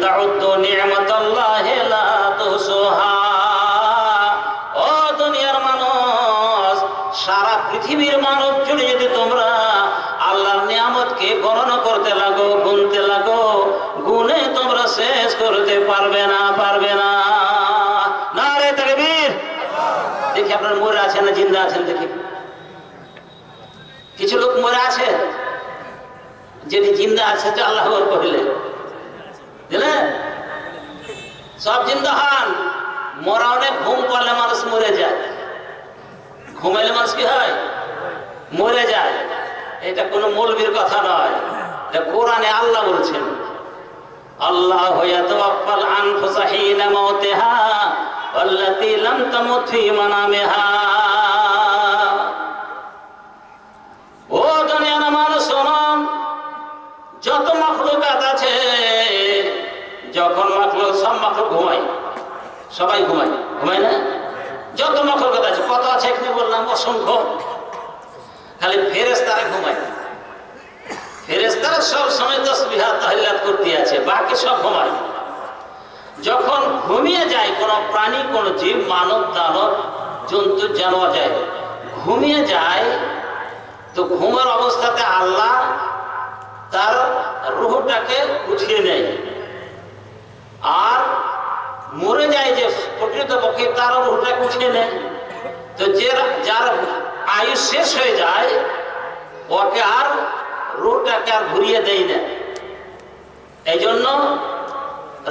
তাউদ্দু নি'মাতাল্লাহি লা তুহসুহা। ও দুনিয়ার মানুষ, সারা পৃথিবীর মানব জুড়ে যদি তোমরা আল্লাহর নিয়ামতকে গণনা করতে লাগো, গুনতে লাগো, গুনে তোমরা শেষ করতে পারবে না, পারবে না। নারে তাকবীর। দেখি আপনারা মরে আছেন না জিন্দা আছেন দেখি। কিছু লোক মরে আছে, যেটি জিন্দা আছে তো আল্লাহ আকবার কইলে বুঝলেন, সব জিন্দা হন। মরা অনেক ঘুম পড়লে মানুষ মরে যায়, ঘুমাইলে মানুষ কি হয়? মরে যায়। এটা কোনো মৌলবীর কথা নয়, এটা কোরআনে আল্লাহ বলছেন। আল্লাহু ইয়াতাওয়াফাল আনফুসা হিনা মাউতিহা ওয়াল্লাতী লাম তামুত ফী মানামিহা। ও দুনিয়ার মানুষ শোনো, যত মাখলুকাত আছে, যখন মাখলুক, সব মাখলুক ঘুমায়, সবাই ঘুমায়, ঘুমায় না? যত মাখলুকাত আছে, কত আছে এখানে বললাম অসংখ্য। খালি ফেরেশতারা ঘুমায়, ফেরেশতারা সব সময় তাসবিহ তাহলিলাত করতে আছে, বাকি সব ঘুমায়। যখন ঘুমিয়ে যায় কোন প্রাণী, কোন জীব, মানব, দানব, জন্তু, জানোয়ার যায়, ঘুমিয়ে যায়, তো ঘুমের অবস্থাতে আল্লাহ তার রূহটাকে উঠিয়ে নেয়। আর মরে যায় যে প্রকৃতপক্ষে, তার রূহটাকে উঠিয়ে নেয়। তো যার আয়ু শেষ হয়ে যায়, ওকে আর রূহটাকে আর ঘুরিয়ে দেয় না। এই জন্য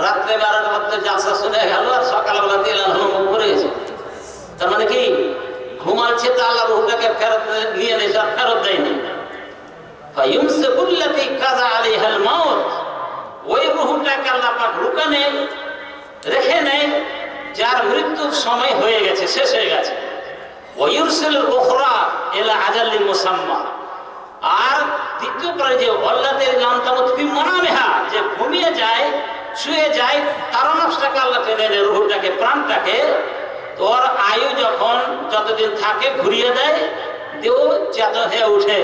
রাত্রে 12টা বাজতে জালসা শুনে গেল, আর সকালবেলা মরে গেছে। তার মানে কি, ঘুমাচ্ছে তা আল্লাহ রূহটাকে ফেরত নিয়ে নেয়, ফেরত দেয়নি। ফায়ুমসিকুল্লাতী কাযা আলাইহাল মাউত, ওই রূহটাকে আল্লাহ পাক রুকানে রেখে নেয় যার মৃত্যুর সময় হয়ে গেছে, শেষ হয়ে গেছে। ওয়ায়ুরসিলুল উখরা ইলা আজালিন মুসাম্মা। আর দ্বিতীয় প্রাণী যে আল্লাহতে লাম তামুত ফী মানামিহা, যে ঘুমিয়ে যায়, শুয়ে যায়, তার নফসটাকে আল্লাহ টেনে নেয়, রূহটাকে, প্রাণটাকে। তোর আয়ু যখন যতদিন থাকে ঘুরিয়ে দেয়, দেও চেতন হয়ে উঠে।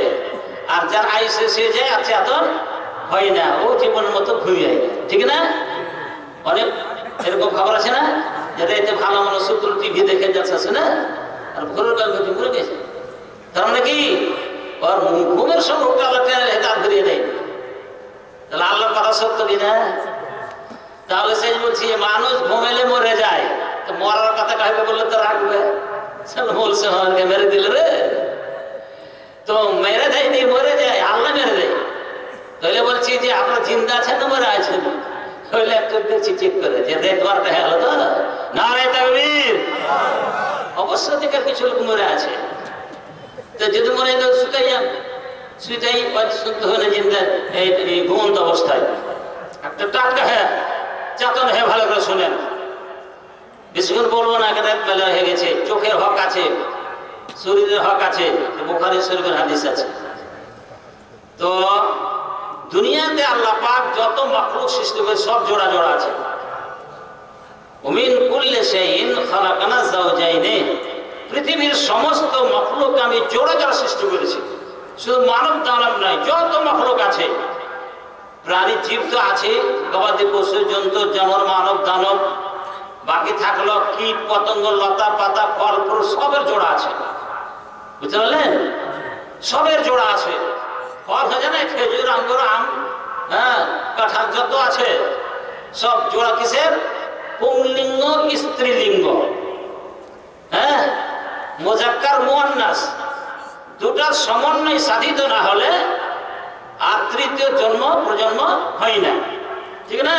আর যার আয়ু শেষ হয়ে যায় আর চেতন হয় না, ও জীবনের মতো ঘুমিয়ে, ঠিক না? অনেক এরকম খবর আছে না, যাদের এতে ভালো মানুষ সূত্র টিভি দেখে যাচ্ছে না, আর ভোরের কাল ঘুরে মরে গেছে। তার মানে কি, ওর ঘুমের সঙ্গে উঠে আল্লাহ হেদায়েত ঘুরিয়ে দেয়। তাহলে আল্লাহর কথা সত্য কিনা? তাহলে সেই বলছি, মানুষ ঘুমেলে মরে যায়, তো মরার কথা কাউকে বললে তো রাখবে, বলছে আমাকে মেরে দিল রে, তো মেরে দেয়নি, মরে যায়, আল্লাহ মেরে দেয়। তাহলে বলছি যে আপনার জিন্দা আছেন না মরে আছেন? তাহলে একটু দেখছি চেক করে যে দেখবার দেখা গেল তো। নারে তাকবীর। অবশ্যই থেকে কিছু লোক মরে আছে, তো যদি মরে যায় শুইটাই শুনতে হয় না, জিন্দা এই ঘুমন্ত অবস্থায় একটা টাটকা হ্যাঁ চেতন হয়ে ভালো করে শোনেন। বেশিক্ষণ বলবো না, রাত বেলা হয়ে গেছে। চোখের হক আছে, শরীরের হক আছে, বুখারী শরীফের হাদিস আছে। তো দুনিয়াতে আল্লাহ পাক যত মাখলুক সৃষ্টি করে সব জোড়া জোড়া আছে। মিন কুল্লি শাইইন খালাকনা যাওজাইনি, পৃথিবীর সমস্ত মাখলুক আমি জোড়া জোড়া সৃষ্টি করেছি। শুধু মানব দানব নয়, যত মাখলুক আছে, প্রাণী জীব তো আছে, গবাদি পশু, জন্তু, জানোয়ার, মানব, দানব, বাকি থাকলো কীট পতঙ্গ, লতা পাতা, ফল ফুল, সবের জোড়া আছে। বুঝতে পারলেন? সবের জোড়া আছে। ফল হয়ে যায় না, খেজুর, আঙ্গুর, আম, হ্যাঁ, কাঁঠাল, যত আছে সব জোড়া কিসের? পুংলিঙ্গ স্ত্রীলিঙ্গ, হ্যাঁ, মুযাক্কার মুআন্নাস, দুটার সমন্বয় সাধিত না হলে আর তৃতীয় প্রজন্ম হয় না, ঠিক না?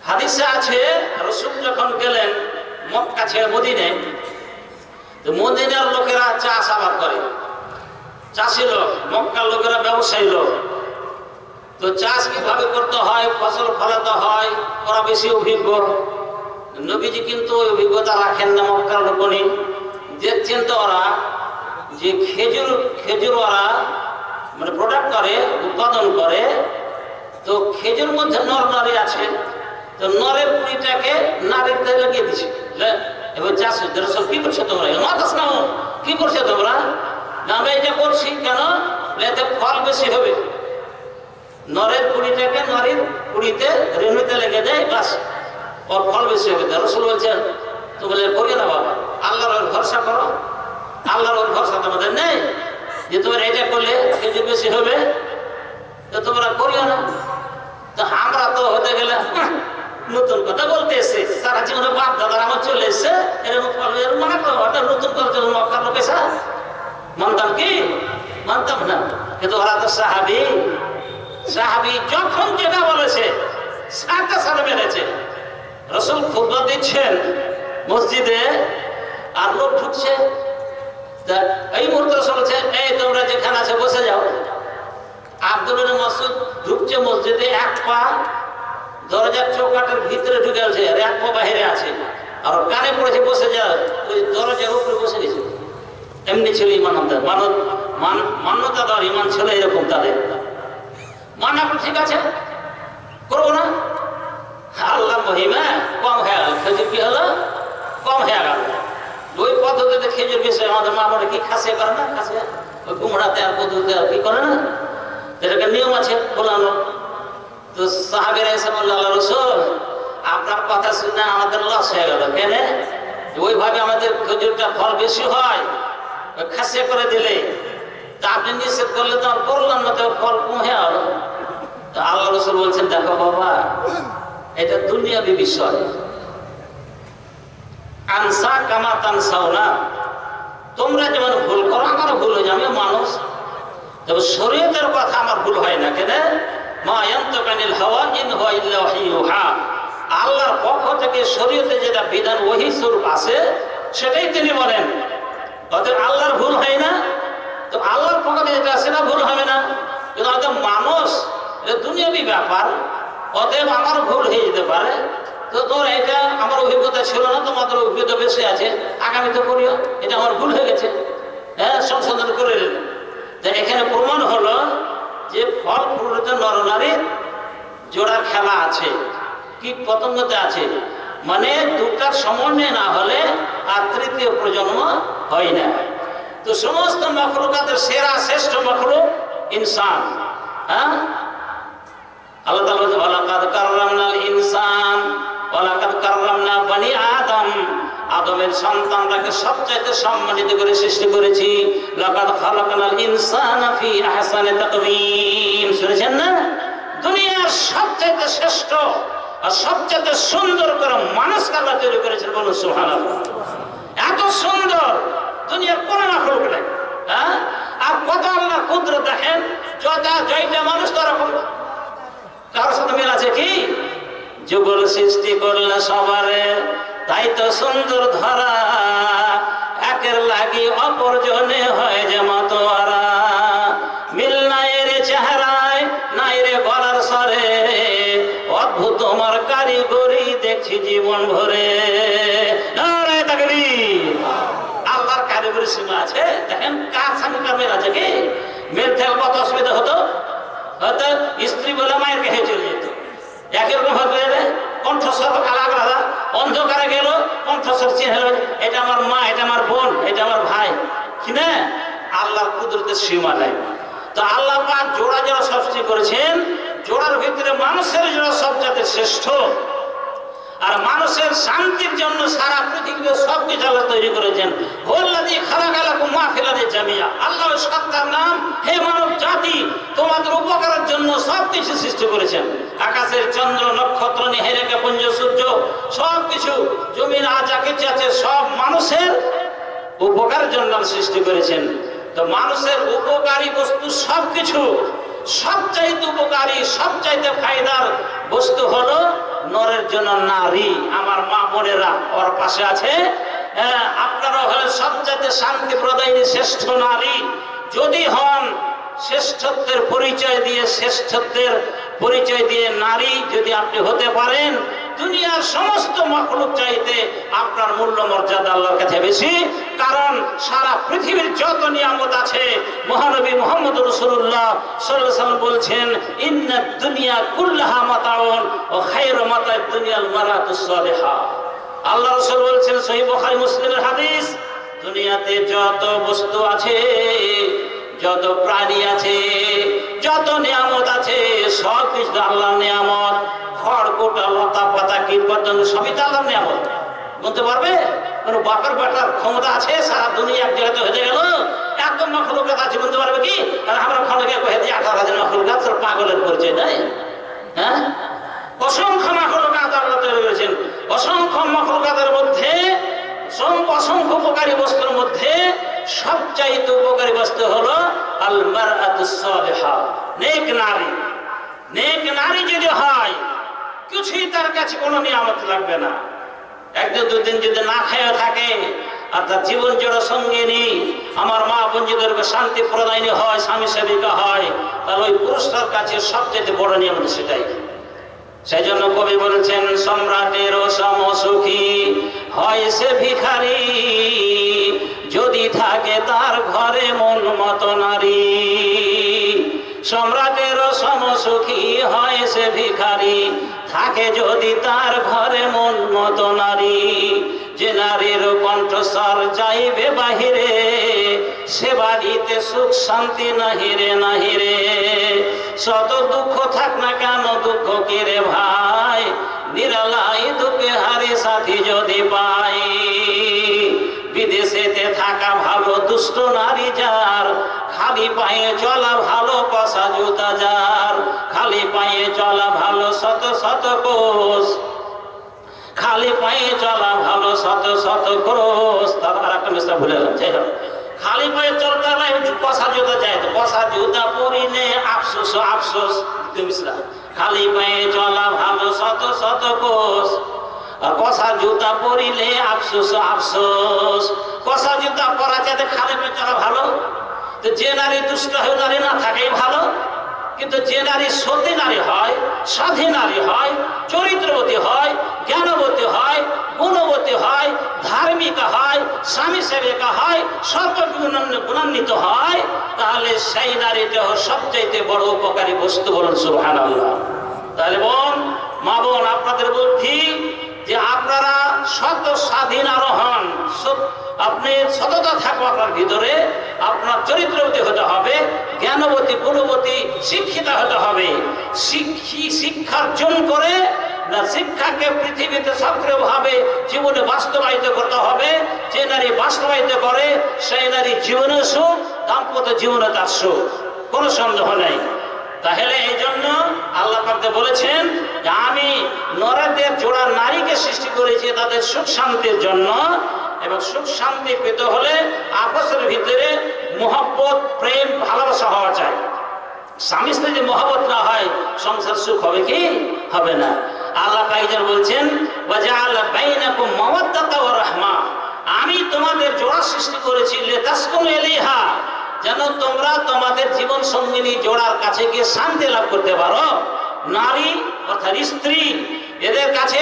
হাদিসে আছে রাসূল যখন গেলেন মক্কা ছেড়ে মদিনায়, তো মদিনার লোকেরা চাষাবাদ করে, চাষি লোক, মক্কার লোকেরা ব্যবসায়ী লোক। তো চাষ কিভাবে করতে হয়, ফসল ফলাতে হয়, ওরা বেশি অভিজ্ঞ। নবীজি কিন্তু ওই অভিজ্ঞতা রাখেন না, মক্কার লোকনি। দেখছেন তো ওরা যে খেজুর ওরা মানে প্রোডাক্ট করে, উৎপাদন করে। তো খেজুর মধ্যে নর নারী আছে, তো নরের কুড়িটাকে নারীর গায়ে লাগিয়ে দিচ্ছে। এবার চাষ সব কি করছো তোমরা? মাথাস না, কি করছো তোমরা? না আমরা এটা করছি কেন? এতে ফল বেশি হবে। নরের কুড়িটাকে নারীর কুড়িতে রেণুতে লেগে যায়, বাস ওর ফল বেশি হবে। রসুল বলছেন তো বলে করিও না বাবা, আল্লাহর ওর ভরসা করো। আল্লাহর ওর ভরসা তোমাদের নেই যে তোমার এটা করলে খেজুর বেশি হবে, তো তোমরা করিও না। তো আমরা তো হতে গেলে নতুন কথা বলতে এসছে, সারা জীবনে বাপ দাদার আমার চলে এসছে, এরকম মনে করো হঠাৎ নতুন করে চলুন মক্কার লোক এসা মানতাম কি? মানতাম না। কিন্তু ওরা তো সাহাবি, সাহাবি যখন যেটা বলেছে সাথে সাথে মেনেছে। রসুল খুতবা দিচ্ছেন মসজিদে, আর লোক ঢুকছে, এই মুহূর্তে রসুল বলছে এই তোমরা যেখানে আছে বসে যাও। আব্দুল মাসুদ ঢুকছে মসজিদে, এক পা দরজার চৌকাটের ভিতরে ঢুকে আছে আর এক পা বাহিরে আছে, আর কানে পড়েছে বসে যা, ওই দরজার উপরে বসে গেছে। এমনি ছিল ইমানদার, মান্যতা দেওয়ার ইমান ছিল এরকম তাদের। মানা ঠিক আছে করবো না, আল্লাহ মহিমা কম হয়ে গেল, খেজুর কি হলো কম হয়ে গেল। ওই পদ্ধতিতে খেজুর বেশি আমাদের মা বলে কি খাসে করে না, খাসে ওই কুমড়াতে আর পদ্ধতিতে আর কি করে না, এটাকে নিয়ম আছে বলানো। তো সাহাবীরা এসে বলল আল্লাহ রাসূল আপনার কথা শুনে আমাদের লস হয়ে গেল। কেন? ওইভাবে আমাদের খেজুরটা ফল বেশি হয়, খাসে করে দিলে, তা আপনি নিষেধ করলে তো আর করলাম না, তো ফল কমে গেল। তো আল্লাহ রাসূল বলছেন দেখো বাবা, এটা দুনিয়াবি বিষয়, আনসা কামা তানসাউনা, তোমরা যেমন ভুল করো আমারও ভুল হয়ে যায়, আমি মানুষ। তবে শরীয়তের কথা আমার ভুল হয় না। কেন? মা ইয়ানতিকু আনিল হাওয়া ইন হুয়া ইল্লা ওয়াহয়ুহা, আল্লাহর পক্ষ থেকে শরীয়তে যেটা বিধান ওহী স্বরূপ আছে সেটাই তিনি বলেন। অতএব আল্লাহর ভুল হয় না, তো আল্লাহর পক্ষ থেকে যেটা সেটা ভুল হবে না। কিন্তু আমাদের মানুষ, এটা দুনিয়াবি ব্যাপার, অতএব আমার ভুল হয়ে যেতে পারে। তো তোর এটা আমার অভিজ্ঞতা ছিল না, তোমাদের অভিজ্ঞতা বেশি আছে, আগামীতে করিও, এটা আমার ভুল হয়ে গেছে, হ্যাঁ সংশোধন করে নিল। এখানে প্রমাণ হলো যে ফল ফুলের নরনারীর জোড়ার খেলা আছে, কীট পতঙ্গতে আছে, মানে দুটার সমন্বয় না হলে আর তৃতীয় প্রজন্ম হয় না। তো সমস্ত মখলুকাতের সেরা শ্রেষ্ঠ মখলুক ইনসান। হ্যাঁ, আল্লাহ তাআলা বলেন ওয়ালাকাদ কাররামনাল ইনসান ওয়ালাকাদ কাররামনা বনি আদম, আদমের সন্তানটাকে সবচাইতে সম্মানিত করে সৃষ্টি করেছি। লাকাদ খালাকনাল ইনসানা ফি আহসানি তাকওয়িম, শুনেছেন না? দুনিয়ার সবচাইতে শ্রেষ্ঠ আর সবচাইতে সুন্দর করে মানুষকে আল্লাহ তৈরি করেছেন, বলুন সুবহানাল্লাহ। এত সুন্দর দুনিয়ার কোনো মাখলুক নেই। হ্যাঁ, আর কত আল্লাহর কুদরত দেখেন, জয়টা মানুষ তো রকম, কারোর সাথে মিল আছে কি? যুগল সৃষ্টি করলে সবারে, তাই তো সুন্দর ধরা, একের লাগি অপরজনে হয় যে মাতোয়ারা, মিল নাই রে চেহারায় নাই রে গলার স্বরে, অদ্ভুত তোমার কারিগরি দেখছি জীবন ভরে। নারে তাকবীর, আল্লাহর কারিগরি সীমা আছে। দেখেন কার সঙ্গে কার মিল আছে কি? মিল থেকে কত অসুবিধা হতো, হয়তো স্ত্রী বলে মায়ের কাছে চলে যেত, একই রকম ভাবে কণ্ঠস্বর আলাদা আলাদা, অন্ধকারে গেল কণ্ঠস্বর চিনে, এটা আমার মা, এটা আমার বোন, এটা আমার ভাই, কি না? আল্লাহর কুদরতের সীমা নাই। তো আল্লাহ পাক জোড়া জোড়া সৃষ্টি করেছেন, জোড়ার ভিতরে মানুষের জোড়া সবচেয়ে শ্রেষ্ঠ। আর মানুষের শান্তির জন্য সারা পৃথিবীতে সবকিছু আল্লাহ তৈরি করেছেন। ওয়াল্লাযী খালাকালাকুম মা ফিল আরদি জামিআ, আল্লাহর সত্তার নাম, হে মানব জাতি, তোমাদের উপকারের জন্য সবকিছু সৃষ্টি করেছেন। আকাশের চন্দ্র নক্ষত্র নিহারিকা পুঞ্জ সূর্য সবকিছু, জমিন যা কিছু আছে সব মানুষের উপকারের জন্য সৃষ্টি করেছেন। তো মানুষের উপকারী বস্তু সবকিছু, সবচাইতে উপকারী সবচাইতে ফায়দার বস্তু হলো নরের জন্য নারী। আমার মা বোনেরা ওর পাশে আছে, আপনারা হলেন সবচাইতে শান্তি প্রদায়ী শ্রেষ্ঠ নারী। যদি হন শ্রেষ্ঠত্বের পরিচয় দিয়ে, শ্রেষ্ঠত্বের পরিচয় দিয়ে নারী যদি আপনি হতে পারেন, দুনিয়ার সমস্ত মাখলুক চাইতে আপনার মূল্য মর্যাদা আল্লাহর কাছে বেশি। কারণ সারা পৃথিবীর যত নিয়ামত আছে, মহানবী মুহাম্মদ রাসূলুল্লাহ সাল্লাল্লাহু আলাইহি ওয়াসাল্লাম বলছেন ইন্নাদ দুনিয়া কুল্লাহা মাতাউন ওয়া খায়রু মাতা'দ দুনিয়াল মারাতুস সালিহা। আল্লাহ রাসূল বলছেন, সহিহ বুখারী মুসলিমের হাদিস, দুনিয়াতে যত বস্তু আছে, যত প্রাণী আছে, যত নিয়ামত আছে, সব কিছু আল্লাহর নিয়ামত। মুকুট লতা পাতা কীট পর্যন্ত সবই তো আল্লাহর নিয়ামত। বলতে পারবে কোন বাপের বেটার ক্ষমতা আছে সারা দুনিয়া এক জায়গাতে হয়ে গেল? এত মাখলুকাত আছে, বলতে পারবে কি? কারণ আমরা খনকে কয়ে দিই 18,000 মাখলুকাত, পাগলের পরিচয় নাই। হ্যাঁ, অসংখ্য মাখলুকাত আল্লাহ তৈরি করেছেন। অসংখ্য মাখলুকাতের মধ্যে অসংখ্য উপকারী বস্তুর মধ্যে সবচাইতে উপকারী বস্তু হলো আল মারআতুস সালিহা, নেক নারী। নেক নারী যদি হয় কিছুই তার কাছে কোনো নিয়ামত লাগবে না। একদিন দুদিন যদি না খেয়ে থাকে আর তার জীবন জোড়া সঙ্গিনী আমার মা বঞ্চিতদেরকে শান্তি প্রদায়নী হয়, স্বামী সেবিকা হয়, তাহলে ওই পুরুষটার কাছে সবচেয়ে বড় নিয়ামত সেটাই। সেই জন্য কবি বলেছেন, সম্রাটের সমসুখী হয় সে ভিখারি, যদি থাকে তার ঘরে মন মতো নারী। সম্রাটের সমসুখী হয় সে ভিখারি, থাকে যদি তার ঘরে মন মতো নারী। যে নারীর কণ্ঠস্বর যাইবে বাহিরে, সে বাড়িতে সুখ শান্তি নাহিরে নাহিরে। শত দুঃখ থাক না কেন দুঃখ কি রে ভাই, নিরালাই দুঃখে হারে সাথী যদি পাই। বিদেশেতে থাকা ভালো দুষ্ট নারী যার, খালি পায়ে চলা ভালো কষা জুতা যার। খালি পায়ে চলা ভালো শত শত কোষ, খালি পায়ে চলা ভালো শত শত ক্রোশ। তার আর একটা মিস্টার ভুলে গেলাম, যাই হোক, খালি পায়ে চলতে নাই কষা জুতা যায়, তো কষা জুতা পরিলে আফসোস আফসোস। খালি পায়ে চলা ভালো শত শত কোষ, আর কষা জুতা পরিলে আফসোস আফসোস। কষা জুতা পরা যাতে খালি পায়ে চলা ভালো। তো যে নারী দুষ্ট হয়ে নারী না থাকেই ভালো, কিন্তু যে নারী সতী নারী হয়, সাধী নারী হয়, চরিত্রবতী হয়, জ্ঞানবতী হয়, গুণবতী হয়, ধার্মিকা হয়, স্বামী সেবিকা হয়, সর্বগুণান্বিত হয়, তাহলে সেই নারীটা সবচাইতে বড় উপকারী বস্তু। বলুন সুবহানাল্লাহ। তাহলে বোন, মা বোন, আপনাদের বুদ্ধি যে আপনারা সত স্বাধীন আরো হন, আপনি সততা থাকবো আপনার ভিতরে, আপনার চরিত্রবতী হতে হবে, জ্ঞানবতী গুণবতী শিক্ষিতা হতে হবে। শিক্ষার্জন করে না, শিক্ষাকে পৃথিবীতে সক্রিয়ভাবে জীবনে বাস্তবায়িত করতে হবে। যে নারী বাস্তবায়িত করে সেই নারী জীবনে সুখ, দাম্পত্য জীবনে তার সুখ, কোনো সন্দেহ নেই। তাহলে এই জন্য আল্লাহ পাক বলেছেন যে আমি নরদের জোড়া নারীকে সৃষ্টি করেছি তাদের সুখ শান্তির জন্য। এবং সুখ শান্তি পেতে হলে আপসের ভিতরে মহব্বত, প্রেম, ভালোবাসা হওয়া চাই। স্বামী স্ত্রী যে মহব্বত না হয় সংসার সুখ হবে কি? হবে না। আল্লাহ পাক বলছেন, ওয়াজআলা বাইনাকুম মাওয়াদ্দাতা ওয়া রাহমা, আমি তোমাদের জোড়া সৃষ্টি করেছি লিতাসকুনু ইলাইহা, যেন তোমরা তোমাদের জীবন সঙ্গিনী জোড়ার কাছে গিয়ে শান্তি লাভ করতে পারো। নারী অর্থাৎ স্ত্রী, এদের কাছে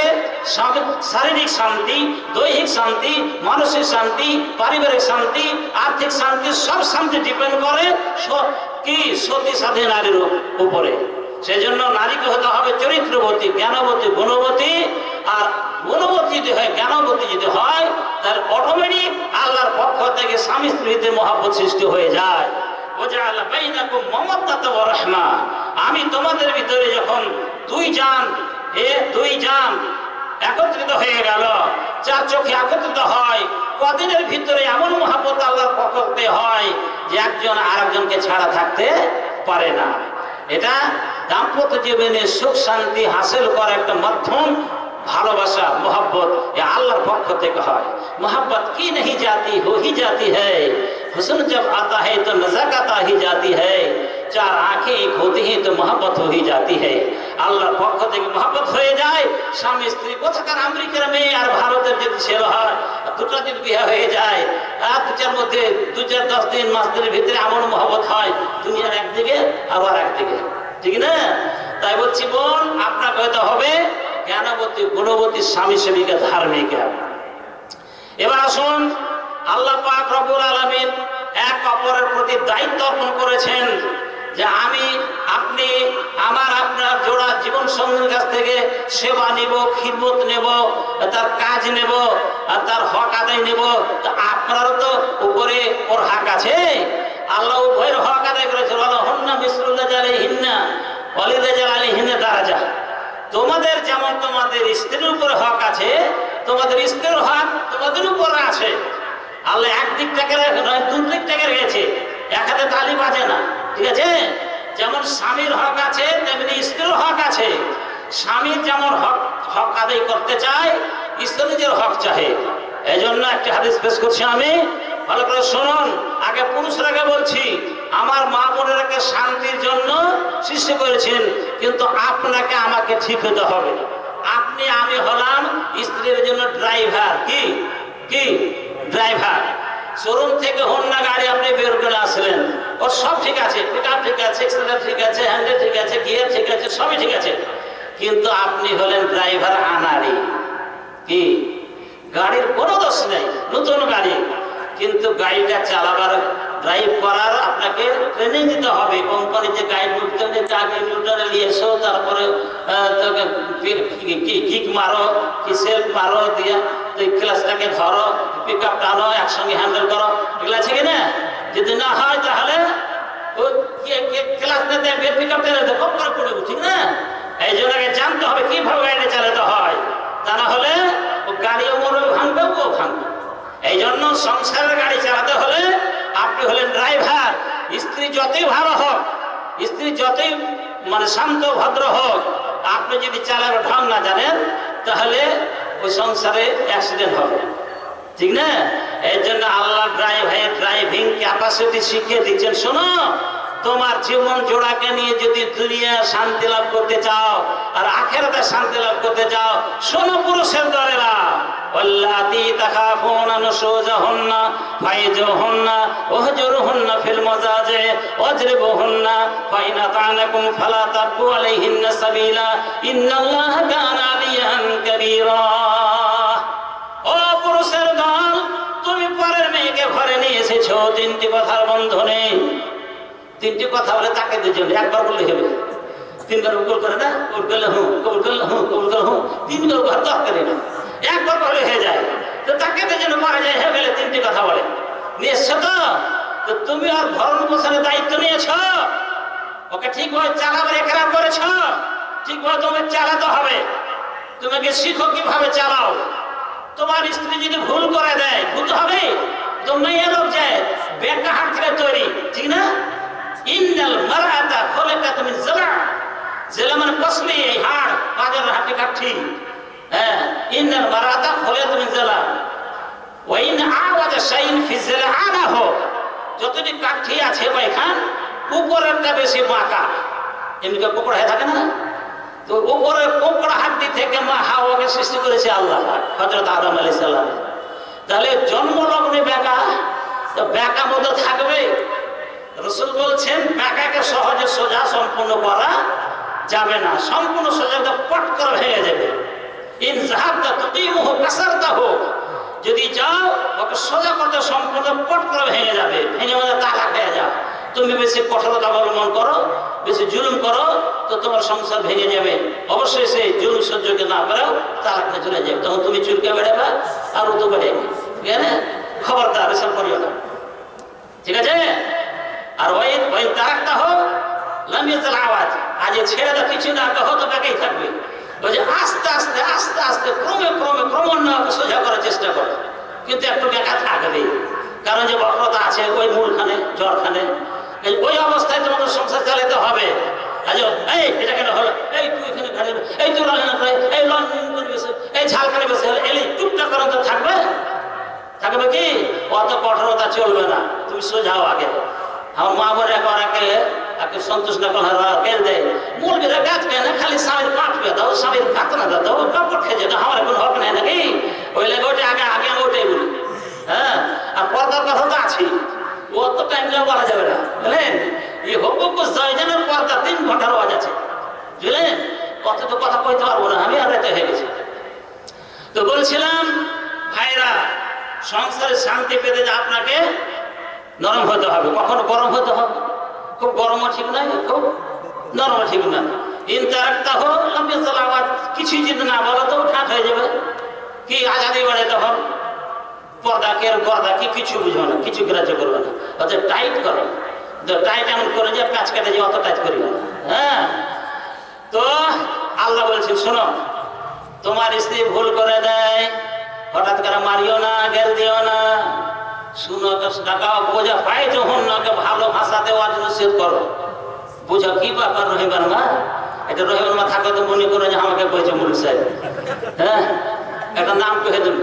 শারীরিক শান্তি, দৈহিক শান্তি, মানসিক শান্তি, পারিবারিক শান্তি, আর্থিক শান্তি, সব শান্তি ডিপেন্ড করে কি সতী সাধী নারীর উপরে। সেই জন্য নারীকে হতে হবে চরিত্রবতী, জ্ঞানবতী, গুণবতী। আর গুণবতী যদি হয়, জ্ঞানবতী যদি হয়, তাহলে অটোমেটিক আল্লাহর পক্ষ থেকে স্বামী স্ত্রীতে মহব্বত সৃষ্টি হয়ে যায়। ওয়াজআলা বাইনাকুম মাওয়াদ্দাতা ওয়া রাহমা, আমি তোমাদের ভিতরে যখন দুই জান একত্রিত হয়ে গেল, চার চোখে একত্রিত হয়, কদিনের ভিতরে এমন মহব্বত আল্লাহর পক্ষ থেকে হয় যে একজন আরেকজনকে ছাড়া থাকতে পারে না। এটা দাম্পত্য জীবনে সুখ শান্তি হাসিল করার একটা মাধ্যম। ভালোবাসা, मोहब्बत ये अल्लाह पक्ष থেকে হয়। मोहब्बत की नहीं जाती हो ही जाती है, हुस्न जब आता है तो नज़ाकत आ ही जाती है, चार आंखें एक होती हैं तो मोहब्बत हो ही जाती है। আল্লাহর পক্ষ থেকে मोहब्बत হয়ে যায়। স্বামী স্ত্রী কোথাকার আমেরিকার মেয়ে আর ভারতের যদি ছেলে হয়, দুটো যদি বিয়ে হয়ে যায়, আর দুটার মধ্যে 2-4-10 দিন মাস দিনের ভিতরে এমন मोहब्बत হয়, দুনিয়ার একদিকে আবার একদিকে, ঠিক না? তাই বলছি বোন, আপনাকে হতে হবে জ্ঞানবতী, গুণবতী, স্বামী সেবিকা, ধার্মিকা। এবার আসুন, আল্লাহ পাক রব্বুল আলামিন এক অপরের প্রতি দায়িত্ব অর্পণ করেছেন যে আমি, আপনি, আপনার জোড়া জীবন সঙ্গীর কাছ থেকে সেবা নেব, খিদমত নেব, তার কাজ নেব, আর তার হক আদায় নেব। আপনারও তো উপরে ওর হক আছে। আল্লাহ উভয়ের হক আদায় করেছে। হন্না মিসলুল্লাহ আলাইহিন্না ওয়ালিরাজাল আলাইহিন্না দারাজা। তোমাদের যেমন তোমাদের স্ত্রীর উপর হক আছে, তোমাদের স্ত্রীর হক তোমাদের উপর আছে। আল্লাহ একদিকটাকে নয়, দুদিকটাকে রেখেছে, এক হাতে তালি বাজে না, ঠিক আছে? যেমন স্বামীর হক আছে তেমনি স্ত্রীর হক আছে। স্বামী যেমন হক আদায় করতে চায়, স্ত্রী নিজের হক চাহে। এই জন্য একটা হাদিস পেশ করছি আমি, ভালো করে শুনুন। আগে পুরুষরাকে বলছি, আমার মা বোনেরাকে শান্তির জন্য সৃষ্টি করেছেন, কিন্তু আপনাকে আমাকে ঠিক হতে হবে। আমি হলাম স্ত্রীর জন্য ড্রাইভার। কি কি ড্রাইভার? শোরুম থেকে হোন্ডা গাড়ি আপনি বের করে আসলেন, ওর সব ঠিক আছে, পিকআপ ঠিক আছে, এক্সেলেটার ঠিক আছে, হ্যান্ডেল ঠিক আছে, গিয়ার ঠিক আছে, সবই ঠিক আছে, কিন্তু আপনি হলেন ড্রাইভার আনাড়ি। কি গাড়ির কোনো দোষ নেই, নতুন গাড়ি, কিন্তু গাড়িটা চালাবার ড্রাইভ করার আপনাকে ট্রেনিং দিতে হবে। কোম্পানি যে গাইড বুঝতে আগে নিউটনে নিয়ে এসো, তারপরে কিক মারো, কি সেলফ মারো, দিয়ে ক্লাসটাকে ধরো, পিক আপ টানো, একসঙ্গে হ্যান্ডেল করো, এগুলো আছে কিনা? যদি না হয় তাহলে ক্লাস নিতে পিক আপ টেনে কম করে পড়ে, ঠিক না? এই জন্য জানতে হবে কিভাবে গাড়িটা চালাতে হয়, তা না হলে ও গাড়িও মরবে, ভাঙবে, ও ভাঙবে। এই জন্য সংসারের গাড়ি চালাতে হলে আপনি হলেন ড্রাইভার। স্ত্রী যতই ভালো হোক, স্ত্রী যতই শান্ত ভদ্র হোক, আপনি যদি চালানোর ঢং না জানেন তাহলে ওই সংসারে অ্যাক্সিডেন্ট হবে, ঠিক না? এই জন্য আল্লাহ ড্রাইভিং ক্যাপাসিটি শিখিয়ে দিচ্ছেন। শোনো, তোমার জীবন জোড়াকে নিয়ে যদি দুনিয়া শান্তি লাভ করতে চাও আর আখিরাতে শান্তি লাভ করতে চাও, শোনো পুরুষের দলেরা, ওয়াল্লাতী তাখাফুনা নুশুজাহুন্না ফাইজুহুন্না ওয়াহজুরহুন্না ফিল মাজাজি ওয়াজরিবুহুন্না ফাইন আতানাকুম ফালা তাবগু আলাইহিন্না সাবিলা ইন্নাল্লাহা কানা আলিয়ান কাবীরা। ও পুরুষের দল, তুমি পরের মেয়েকে ঘরে নিয়ে এসেছো তিনটি কথার বন্ধনে। তিনটি কথা বলে তাকে দুজন, একবার বললে হবে, তিনবার কবুল করে না, কবুল করলে হুঁ, কবুল করলে হুঁ, কবুল করলে হুঁ, তিনবার ঘর দরকারি না, একবার বলে হয়ে যায়। তো তাকে দুজন মারা যায়, হয়ে গেলে তিনটি কথা বলে নিয়ে এসছো। তো তুমি আর ভরণ পোষণের দায়িত্ব নিয়েছ, ওকে ঠিকভাবে চালাবার একরার করেছ, ঠিকভাবে তোমাকে চালাতে হবে। তোমাকে শিখো কিভাবে চালাও। তোমার স্ত্রী যদি ভুল করে দেয়, ভুল হবে, তোমরা এলো যে বেকা হাত থেকে তৈরি, ঠিক না? ইন্নাল মারআতা খুলিকাত মিন জিলা, জিলা মানে পশমি, এই হাড়, পাজর হাড়ি কাঠি। হ্যাঁ, ইন্নাল মারআতা খুলিকাত মিন জিলা ওয়া ইন আওয়াজা শাইইন ফি জিলাআনাহু, যতটি কাঠি আছে ওইখান উপরেরটা বেশি বাঁকা, এমনি কোকড়া হয়ে থাকে না? তো উপরে কোকড়া হাড্ডি থেকে মা হাওয়াকে সৃষ্টি করেছে আল্লাহ, হযরত আদম আলাইহিস সালাম। তাহলে জন্মলগ্নে বেকা, তো বেকা মতো থাকবে। রাসূল বলছেন বেকাকে সহজে সোজা সম্পূর্ণ করা যাবে না, সম্পূর্ণ সোজা পট করে ভেঙে যাবে। ইন যাহাবতা তুকিমুহু কাসারতাহু, যদি যাও ওকে সোজা করতে সম্পূর্ণ পট করে ভেঙে যাবে, ভেঙে মানে তালাক হয়ে যাও। তুমি বেশি কঠোরতা অবলম্বন করো, বেশি জুলুম করো, তো তোমার সংসার ভেঙে যাবে। অবশ্যই সেই জুলুম সহ্যকে না পারাও তালাক হয়ে চলে যাবে, তখন তুমি চুলকে বেড়াবে আর ও তো বেড়ে, ঠিক আছে? খবরদার এসব করিও না, ঠিক আছে? আর ওই তারাকটা হোক লামিয়াতুল আওয়াজ, আজ ছেড়ে দাও, কিছু না কহো তো বেঁকেই থাকবে। ওই যে আস্তে আস্তে আস্তে আস্তে ক্রমে ক্রমে ক্রমান্বয়ে সোজা করার চেষ্টা করো, কিন্তু একটু বেকা থাকবে, কারণ যে বক্রতা আছে ওই মূলখানে, জ্বরখানে, ওই অবস্থায় তোমাদের সংসার চালাতে হবে। এই এটা কেন হলো, এই তুই এখানে ঘাড়ে, এই তুই এই এই ঝালখানে বসে হলে এলি টুকটা করেন তো থাকবে, থাকবে কি? অত কঠোরতা চলবে না, তুমি সোজাও আগে। আমার মা বোন একে সন্তুষ্ট না করে কেন দেয়, মুরগিরা গাছ কেন খালি স্বামীর কাটবে দাও, স্বামীর কাট না দাও, কাপড় খেয়ে যেত, আমার কোনো হক নেই নাকি? ওই লেগে ওটা আগে আগে আমি ওটাই বলি। হ্যাঁ, আর পর্দার কথা তো আছে, ও তো টাইম দেওয়া বলা যাবে না, বুঝলেন? এই হকুক জয়জানের পর্দা 3 ঘন্টার আওয়াজ আছে, বুঝলেন? কত তো কথা কইতে পারবো না, আমি আর হয়ে গেছি। তো বলছিলাম ভাইরা, সংসারে শান্তি পেতে যে আপনাকে নরম হতে হবে, কখনো গরম হতে হবে। খুব গরমও ঠিক নয়, খুব নরমও ঠিক নয়। ইনতারাক্তা হোক লামিয়াতুল আওয়াজ, কিছুই যদি না বলো তো ঠাট হয়ে যাবে। কি আজাদি বাড়ে তখন পর্দা কে গর্দা কি কিছু বুঝবে না, কিছু গ্রাহ্য করবে না। অর্থাৎ টাইট করো, টাইট এমন করে যে প্যাচ কেটে যে অত টাইট করি না। হ্যাঁ, তো আল্লাহ বলছেন শোনো, তোমার স্ত্রী ভুল করে দেয়, হঠাৎ করে মারিও না, গেল দিও না। শুনো টাকাও বোঝা পাই যখন নাকে ভালো ভাষাতে ওয়াজ নসিহত করো। বুঝো কি ব্যাপার রহিমার মা? এটা রহিমার মা থাকো তো মনে করে যে আমাকে বলছে মুলক সাহেব, হ্যাঁ একটা নাম কহে দেন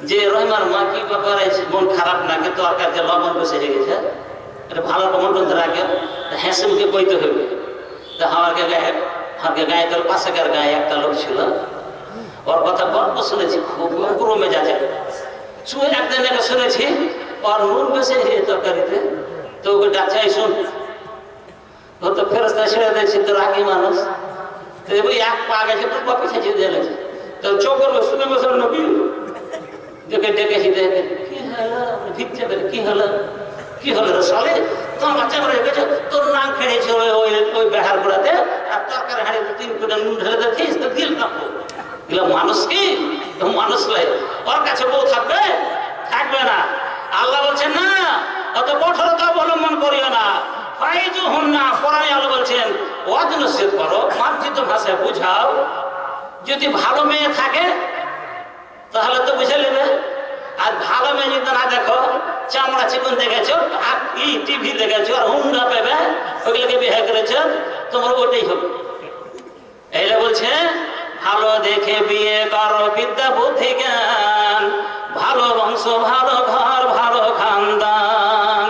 যে রহিমার মা কি ব্যাপার আছে, মন খারাপ নাকি তরকার যে লবণ বসে গেছে, এটা ভালো কমন করতে রাখে, হেসে মুখে বইতে হবে। তা আমাকে গায়ে তোর পাশেকার গায়ে একটা লোক ছিল, ওর কথা গল্প শুনেছি, খুব পুরো মেজাজে শুনে একদিন এটা শুনেছি ওর নুন বেশি তরকারিতে, তো ওকে ডাকছে শুন, ও তো ফেরস্তা ছেড়ে দিয়েছে, তো রাগি মানুষ, এক পা গেছে তো কপি খেয়েছে দিয়েছে, তো চোখের শুনে বসে নবী দেখে ডেকেছি, দেখে কি হলো ভিক্ষে কি হলো, কি হলো রে সালে, তোমার বাচ্চা করে গেছে, তোর নাম খেয়েছে ওই বেহার গুড়াতে, আর তরকারি হাঁড়িতে 3 কোটা নুন ঢেলে দেখিস তো দিল কাপড়। মানুষ কি মানুষ ওর কাছে বউ থাকবে? থাকবে না। আল্লাহ বলছেন না, অত কঠোরতা অবলম্বন করিও না, ফাইজু হুন না। কোরআনে আল্লাহ বলছেন ওয়াজ নসিহত করো, মার্জিত ভাষায় বুঝাও। যদি ভালো মেয়ে থাকে তাহলে তো বুঝে নেবে, আর ভালো মেয়ে যদি না দেখো, চামড়া চিকন দেখেছো আর টিভি দেখেছো আর হুন্ডা পেবে, ওগুলোকে বিয়ে করেছো, তোমার ওটাই হবে। এইটা বলছে ভালো দেখে বিয়ে করো, বিদ্যা বুদ্ধি জ্ঞান, ভালো বংশ ভালো ঘর ভালো খানদান।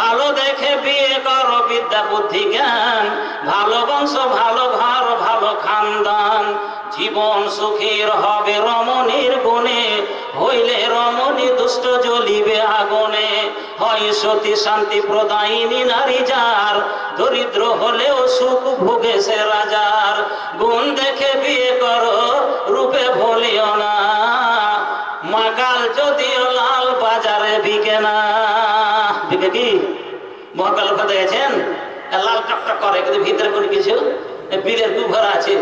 ভালো দেখে বিয়ে করো, বিদ্যা বুদ্ধি জ্ঞান, ভালো বংশ ভালো ঘর ভালো খানদান। জীবন সুখীর হবে রমণীর গুণে, হইলে রমণী দুষ্ট জ্বলিবে আগুনে। হয় সতী শান্তি প্রদায়িনী নারী যার, দরিদ্র হলেও সুখ ভোগে সে রাজার। গুণ দেখে বিয়ে করো, রূপে ভুলিও না, মাকাল যদিও লাল বাজারে বিকে না। বিকে কি মহাকাল কথা দেখেছেন? লাল টকটক করে কিন্তু ভিতরে কোনো কিছু বীরের গুভর আছে,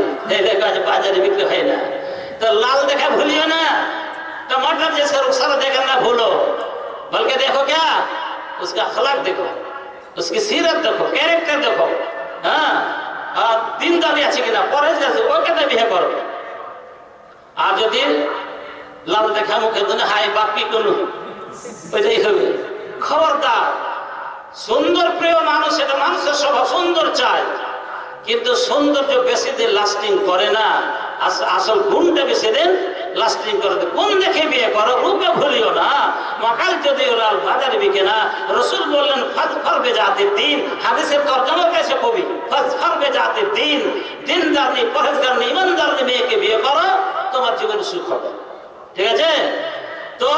বাজারে বিক্রি হয় না। তো লাল দেখা ভুলিও না, टमाटर जैसे रुखसार देखना ना भूलो, बल्कि देखो क्या उसका अखलाक देखो, उसकी सीरत देखो, कैरेक्टर देखो, हाँ और दीनदारी আছে কিনা, পরেজ আছে, ওকে তো বিয়ে করো। আর যদি লাল দেখা মুখে দিনে হাই বাপি কোনো ওইটাই হবে। খবরদার, সুন্দর প্রিয় মানুষ, এটা মানুষের স্বভাব, সুন্দর চায়, কিন্তু সৌন্দর্য বেশি দিন লাস্টিং করে না, আসল গুণটা বেশি দিন লাস্টিং করে। কোন দেখে বিয়ে করো, রূপে ভুলিও না, মাকাল যদি লাল বাজারে বিকে না। রসুল বললেন ফাজফার বেজাতে দিন, হাদিসের তরজমা কেসে কবি ফাজফার বেজাতে দিন, দিনদারনি পরেজগারনি ইমানদারনি মেয়েকে বিয়ে করো, তোমার জীবনে সুখ হবে। ঠিক আছে? তো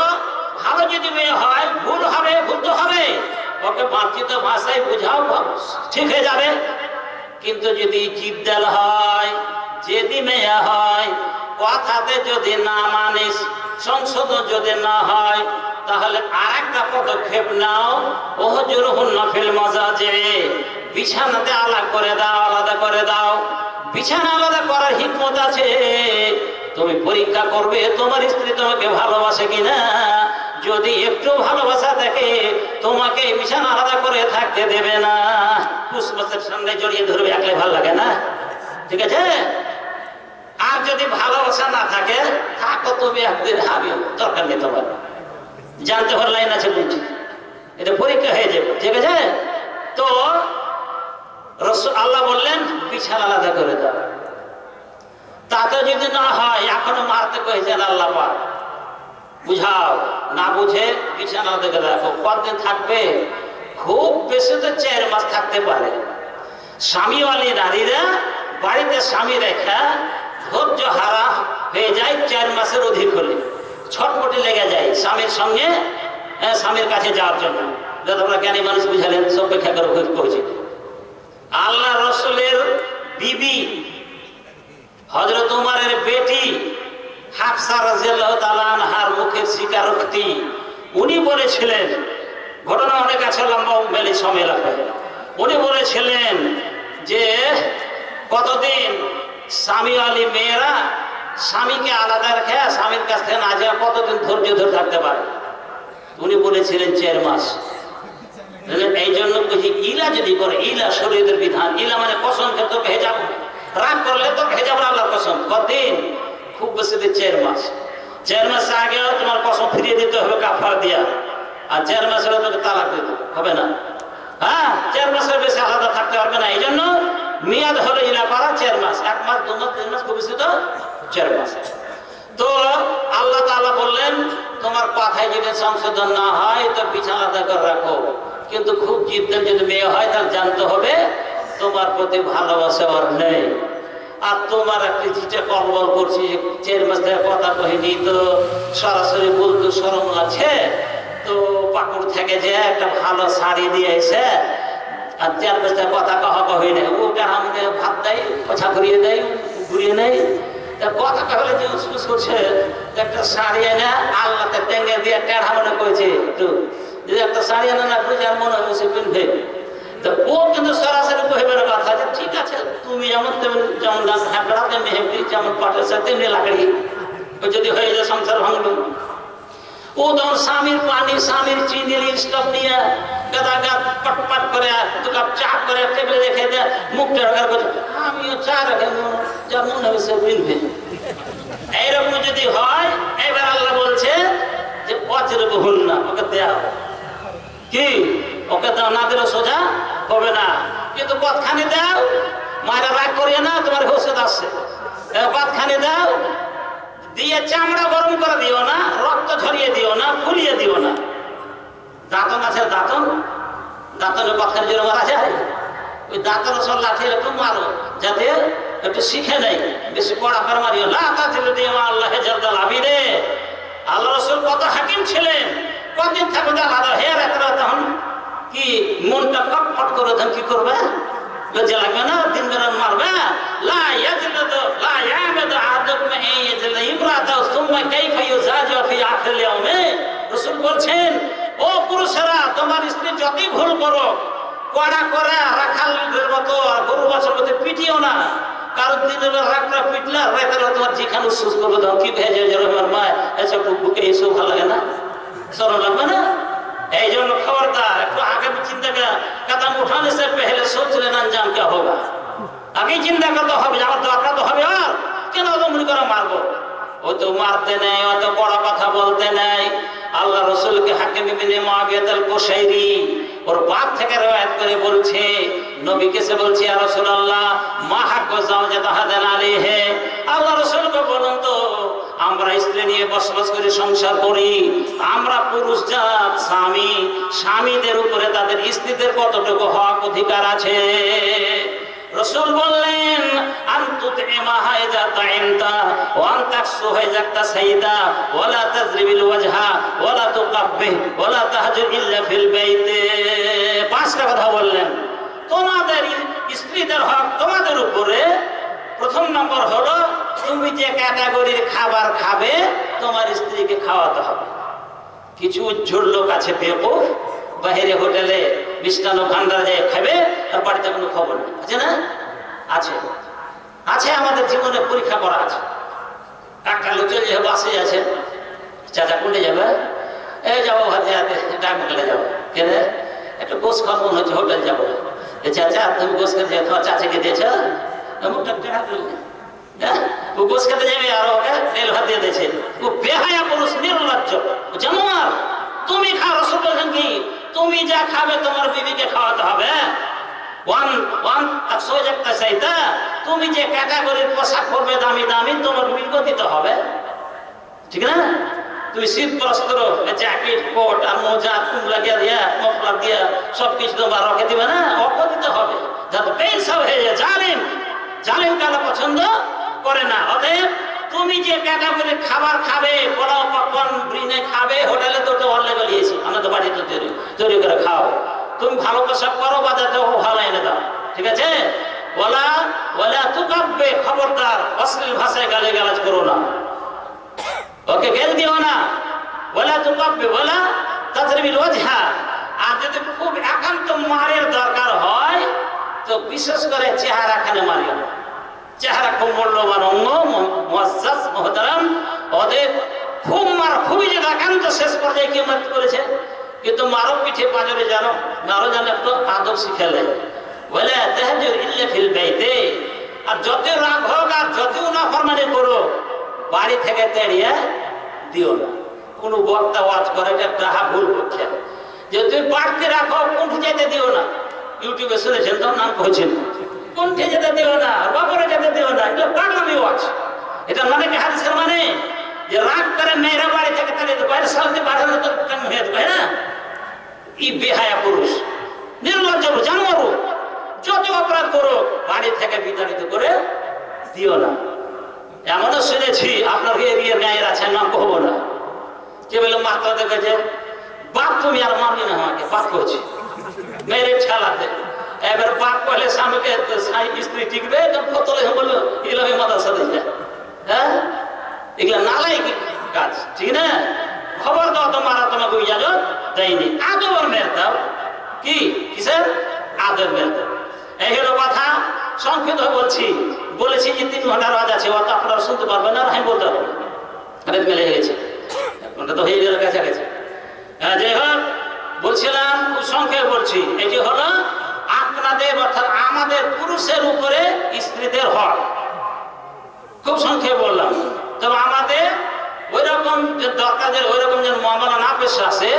ভালো যদি মেয়ে হয়, ভুল হবে, ভুল তো হবে, ওকে মার্জিত ভাষায় বুঝাও, ঠিক হয়ে যাবে। কিন্তু যদি জিদ্দাল হয়, যদি মেয়ে হয়, কথাতে যদি না মানিস, সংশোধন যদি না হয়, তাহলে আর একটা পদক্ষেপ নাও, ওহজুরহুন্না ফিল মাজাজি, বিছানাতে আলাদা করে দাও, আলাদা করে দাও। বিছানা আলাদা করার হিকমত আছে। তুমি পরীক্ষা করবে তোমার স্ত্রী তোমাকে ভালোবাসে কিনা। যদি একটু ভালোবাসা থাকে, তোমাকে বিছানা আলাদা করে থাকতে দেবে না, পুষ্পের সামনে জড়িয়ে ধরবে, একলাই ভালো লাগে না। ঠিক আছে? আর যদি ভালোবাসা না থাকে, থাকো তুমি একদিন, হাবি দরকার নেই তোমার, জানতে হওয়ার লাইন আছে বলছি, এটা পরীক্ষা হয়ে যাবে। ঠিক আছে? তো আল্লাহ বললেন বিছানা আলাদা করে দাও। তাতে যদি না হয়, এখনো মারতে কয়েছেন আল্লাহ পাক, বুঝাও, না বুঝে বিছানা আলাদা করে রাখো। কতদিন থাকবে? খুব বেশি তো 4 মাস থাকতে পারে। স্বামীওয়ালী নারীরা বাড়িতে স্বামী রেখা ধৈর্য হারা হয়ে যায়, 4 মাসের অধিক হলে ছটপটি লেগে যায় স্বামীর সঙ্গে, স্বামীর কাছে যাওয়ার জন্য। তোমরা জ্ঞানী মানুষ বুঝালেন, সব ব্যাখ্যা করে করেছি। আল্লাহ রসুলের বিবি হযরত উমরের বেটি হাফসা রাদিয়াল্লাহু তাআলা আনহার মুখের স্বীকারোক্তি, উনি বলেছিলেন, ঘটনা অনেক আছে, লম্বা মেলে সময় লাগবে। উনি বলেছিলেন যে কতদিন স্বামীওয়ালী মেয়েরা স্বামীকে আলাদা রেখে স্বামীর কাছ থেকে না যাওয়া কতদিন ধৈর্য ধরে থাকতে পারে। উনি বলেছিলেন 4 মাস। এই জন্য বলছি, ইলা যদি করে, ইলা শরীয়তের বিধান, ইলা মানে কসম খেতে ভেজাবো, রাগ করলে তো খেয়ে যাবো আল্লাহর কসম। কতদিন? খুব বেশি 4 মাস। 4 মাস আগেও তোমার কসম ফিরিয়ে দিতে হবে কাফারা দিয়া, আর 4 মাস হলে তোকে তালাক দিতে হবে না। হ্যাঁ, 4 মাসের বেশি আলাদা থাকতে পারবে না। এই জন্য মেয়াদ হলো ইলা পারা 4 মাস, 1 মাস 2 মাস 3 মাস, খুব বেশি তো 4 মাস। তো আল্লাহ তাআলা বললেন তোমার কথায় যদি সংশোধন না হয় তো বিছানাতে করে রাখো, কিন্তু খুব জিদ্দার যদি মেয়ে হয় তাহলে জানতে হবে তোমার প্রতি ভালোবাসা ওর নেই। আর তোমার একটা চিঠি কলবল করছি 4 মাস থেকে কথা কহিনি, তো সরাসরি বলতে শরম আছে, তো পাকুড় থেকে যে একটা ভালো শাড়ি দিয়ে এসে আর 4 মাস থেকে কথা কহা কহি নেই, ওটা আমাকে ভাত দেয়, কথা ঘুরিয়ে দেয়, ঘুরিয়ে নেই। কথা হলে যে উসকুস করছে, একটা শাড়ি এনে আল্লাহতে টেঙ্গে দিয়ে টেढ़া মনে করেছে, একটু যদি একটা শাড়ি এনে না করে যার মনে হবে সে পিনবে, তো ও কিন্তু সরাসরি কহিবার কথা যে ঠিক আছে তুমি যেমন তেমন, যেমন হ্যাপড়া তেমনি হেপড়ি, যেমন পাটের সাথে তেমনি লাকড়ি, যদি হয়ে যায় সংসার ভাঙবে। ও তখন স্বামীর পানি, স্বামীর চিনি স্টপ নিয়ে গাদা গাদ পটপট করে 2 কাপ চা করে টেবিলে রেখে দেয়, মুখটা ঢাকার করছে আমিও চা রেখে যা মনে হবে সে পিনবে। এইরকম যদি হয়, এবার আল্লাহ বলছে যে অজর বহুল না, ওকে দেয়া কি, ওকে দাও না দিলে সোজা হবে না, কিন্তু কতখানি দাও, মায়েরা রাগ করিয়ে না, তোমার হোসেদ আসছে, কতখানি দাও দিয়ে চামড়া গরম করে দিও না, রক্ত ঝরিয়ে দিও না, ফুলিয়ে দিও না। দাঁতন আছে, দাঁতন, দাঁতনের কতখানি জোরে মারা যায়, ওই দাঁতন সব লাঠি একটু মারো যাতে একটু শিখে নেই, বেশি কড়া করে মারিও না। আল্লাহ লাভি রে, আল্লাহ রসুল কত হাকিম ছিলেন, কতদিন থাকবে আলাদা হেয়ার তখন কি মনটা কটফট করে তখন কি করবে, লজ্জা লাগবে না, দিন বেলা মারবে। রসুল বলছেন ও পুরুষেরা, তোমার স্ত্রী যতই ভুল করো কড়া করে রাখালের মতো আর গরু বাছার মতো পিটিও না, কারণ দিনের বেলা রাখটা পিটলা, রাতের তোমার যেখানে সুস্থ করবে তখন কি ভেজে আমার মা এসব বুকে এসব ভালো লাগে না, সরম লাগবে না। এই জন্য খবরদার একটু আগে চিন্তা কদম উঠানে সে পহলে সোচ লেনা আঞ্জাম क्या होगा, আগে চিন্তা করতে হবে আমার দরকার তো হবে, আর কেন অমনি করে মারবো, ও তো মারতে নেই, অত বড় কথা বলতে নেই। আল্লাহ রসুলকে হাকিম ইবনে মুআবিয়া আল-কুশাইরি ওর বাপ থেকে রওয়ায়াত করে বলছে, নবীকে সে বলছে ইয়া রাসূলুল্লাহ মা হাক্কু যাওজাত হাদান আলাইহি, আল্লাহ রাসূলকে বলুন তো আমরা স্ত্রী নিয়ে বসবাস করে সংসার করি, আমরা পুরুষ জাত স্বামী, স্বামীদের উপরে তাদের স্ত্রীদের কতটুকু হক অধিকার আছে। রসুল বললেন আনতুতইমাহা ইযা তাইমতা ওয়া আনতাকসুহা ইযা তাসাইদা ওয়ালা তাজরিবিল ওয়াজহা ওয়ালা তুকাব্বিহ ওয়ালা তাহজুর ইল্লা ফিল বাইতে। 5টা কথা বললেন, তোমাদের স্ত্রীদের হক তোমাদের উপরে। প্রথম নম্বর হলো তুমি যে ক্যাটাগরির খাবার খাবে তোমার স্ত্রীকে খাওয়াতে হবে। কিছু উজ্জ্বল লোক আছে বেকুফ, বাইরে হোটেলে মিষ্টান্ন ভান্ডার যায় খাবে আর বাড়িতে কোনো খবর নেই, আছে না? আছে, আছে, আমাদের জীবনে পরীক্ষা করা আছে। একটা লোক যে বাসে আছে, চাচা কোনটা যাবে, এই যাবো হাতে হাতে ডাক হোটেলে যাবো, কেন একটু গোস খাওয়া মনে হচ্ছে হোটেল যাবো, চাচা তুমি গোস খেতে যাও, তোমার চাচাকে দিয়েছ মুখটা টেढ़া করলে, ও গোস খেতে যাবে আর ওকে তেল ভাত দিয়ে দিয়েছে, ও বেহায়া পুরুষ, নির্লজ্জ জানোয়ার। তুমি খাও, রসুল বলছেন কি তুমি যা খাবে তোমার বিবিকে খাওয়াতে হবে। তুমি যে ক্যাটাগরির পোশাক পরবে দামি দামি তোমার বিবিকে দিতে হবে, ঠিক না? তুমি শীত বস্ত্র জ্যাকেট কোট আর মোজা ফুল লাগিয়ে দিয়া মফলার দিয়া সবকিছু তোমার রকে দিবে না, অকে দিতে হবে যাতে পেশা হয়ে যায়। জালিম, জালিম কারা পছন্দ করে না। অতএব তুমি যে ক্যাটাগরির খাবার খাবে, পোলাও পকওয়ান ব্রিনে খাবে, হোটেলে তো অনলাইনে গিয়েছি, আমরা তো বাড়িতে তৈরি করে খাও। তুমি ভালো পোশাক করো, বাজারে ভালো এনে দাও, ঠিক আছে? ওয়ালা ওয়ালা তুকাব্বে, খবরদার অশ্লীল ভাষায় গালিগালাজ করো না, ওকে গেল দিও না। ওয়ালা তুকাব্বে ওয়ালা তাজরিবিল ওয়াজহা। আর যদি খুব একান্ত মারের দরকার হয় তো বিশেষ করে চেহারাখানে মারিও না। চেহারা খুব মূল্যবান অঙ্গ, মুআজ্জাজ মুহতারাম, ওদের খুব মার, খুবই যে একান্ত শেষ পর্যায়ে কি মারতে করেছে, কিন্তু মারো পিঠে পাঁজরে জানো, মারো জানো একটু আদব শিখালে। বলে তাহাজ্জুদ ইল্লা ফিল বাইতে, আর যত রাগ হোক আর যত নাফরমানি করো বাড়ি থেকে তেড়িয়ে দিও না। কোন বক্তা ওয়াজ করে তাহা ভুল করছে যে তুমি বাড়তে রাখো, কুণ্ঠে যেতে দিও না। ইউটিউবে শুনেছেন তো, নাম করেছেন, কুণ্ঠে যেতে দিও না, বাপরে যেতে দিও না, এটা পাগলামি ওয়াজ। এটা মানে কি হাদিসের মানে যে রাগ করে মেয়েরা বাড়ি থেকে তাড়িয়ে দেবো, বাইরে সালতে বাড়ানো তো কেন হয়ে দেবো, না? ই বেহায়া পুরুষ, নির্লজ্জ জানোয়ার, যত অপরাধ করো বাড়ি থেকে বিতাড়িত করে দিও না। এমনও শুনেছি আপনার এরিয়ার গায়ের আছে, নাম কহবো না, যে বলে মাত্রা দেখেছে বাপ তুমি আর মানবি না, আমাকে বাপ করছি মেরে ঠেলাতে। এবার বাপ কহলে স্বামীকে স্ত্রী টিকবে, কতলে বললো এগুলো মাদ্রাসা দিয়ে, হ্যাঁ এগুলা নালাই কাজ, ঠিক না? খবর দাও তো মারা তোমাকে ইজাজত দেয়নি, আদর মেরে দাও। কি কিসের আদর মেরে দাও? এই হলো কথা। সংক্ষিপ্ত বলেছি যে 3 ঘন্টার ওয়াজ আছে, অত আপনারা শুনতে পারবেন না, আমি বলতে পারবো না, মেলে গেছে, ঘন্টা তো হয়ে গেল কাছাকাছি। যাই হোক, বলছিলাম খুব সংক্ষেপ বলছি, এই যে হলো আপনাদের অর্থাৎ আমাদের পুরুষের উপরে স্ত্রীদের হক, খুব সংক্ষেপ বললাম। তবে আমাদের ওই রকম যে দরকার, ওই রকম যেন মামলা না পেশ আসে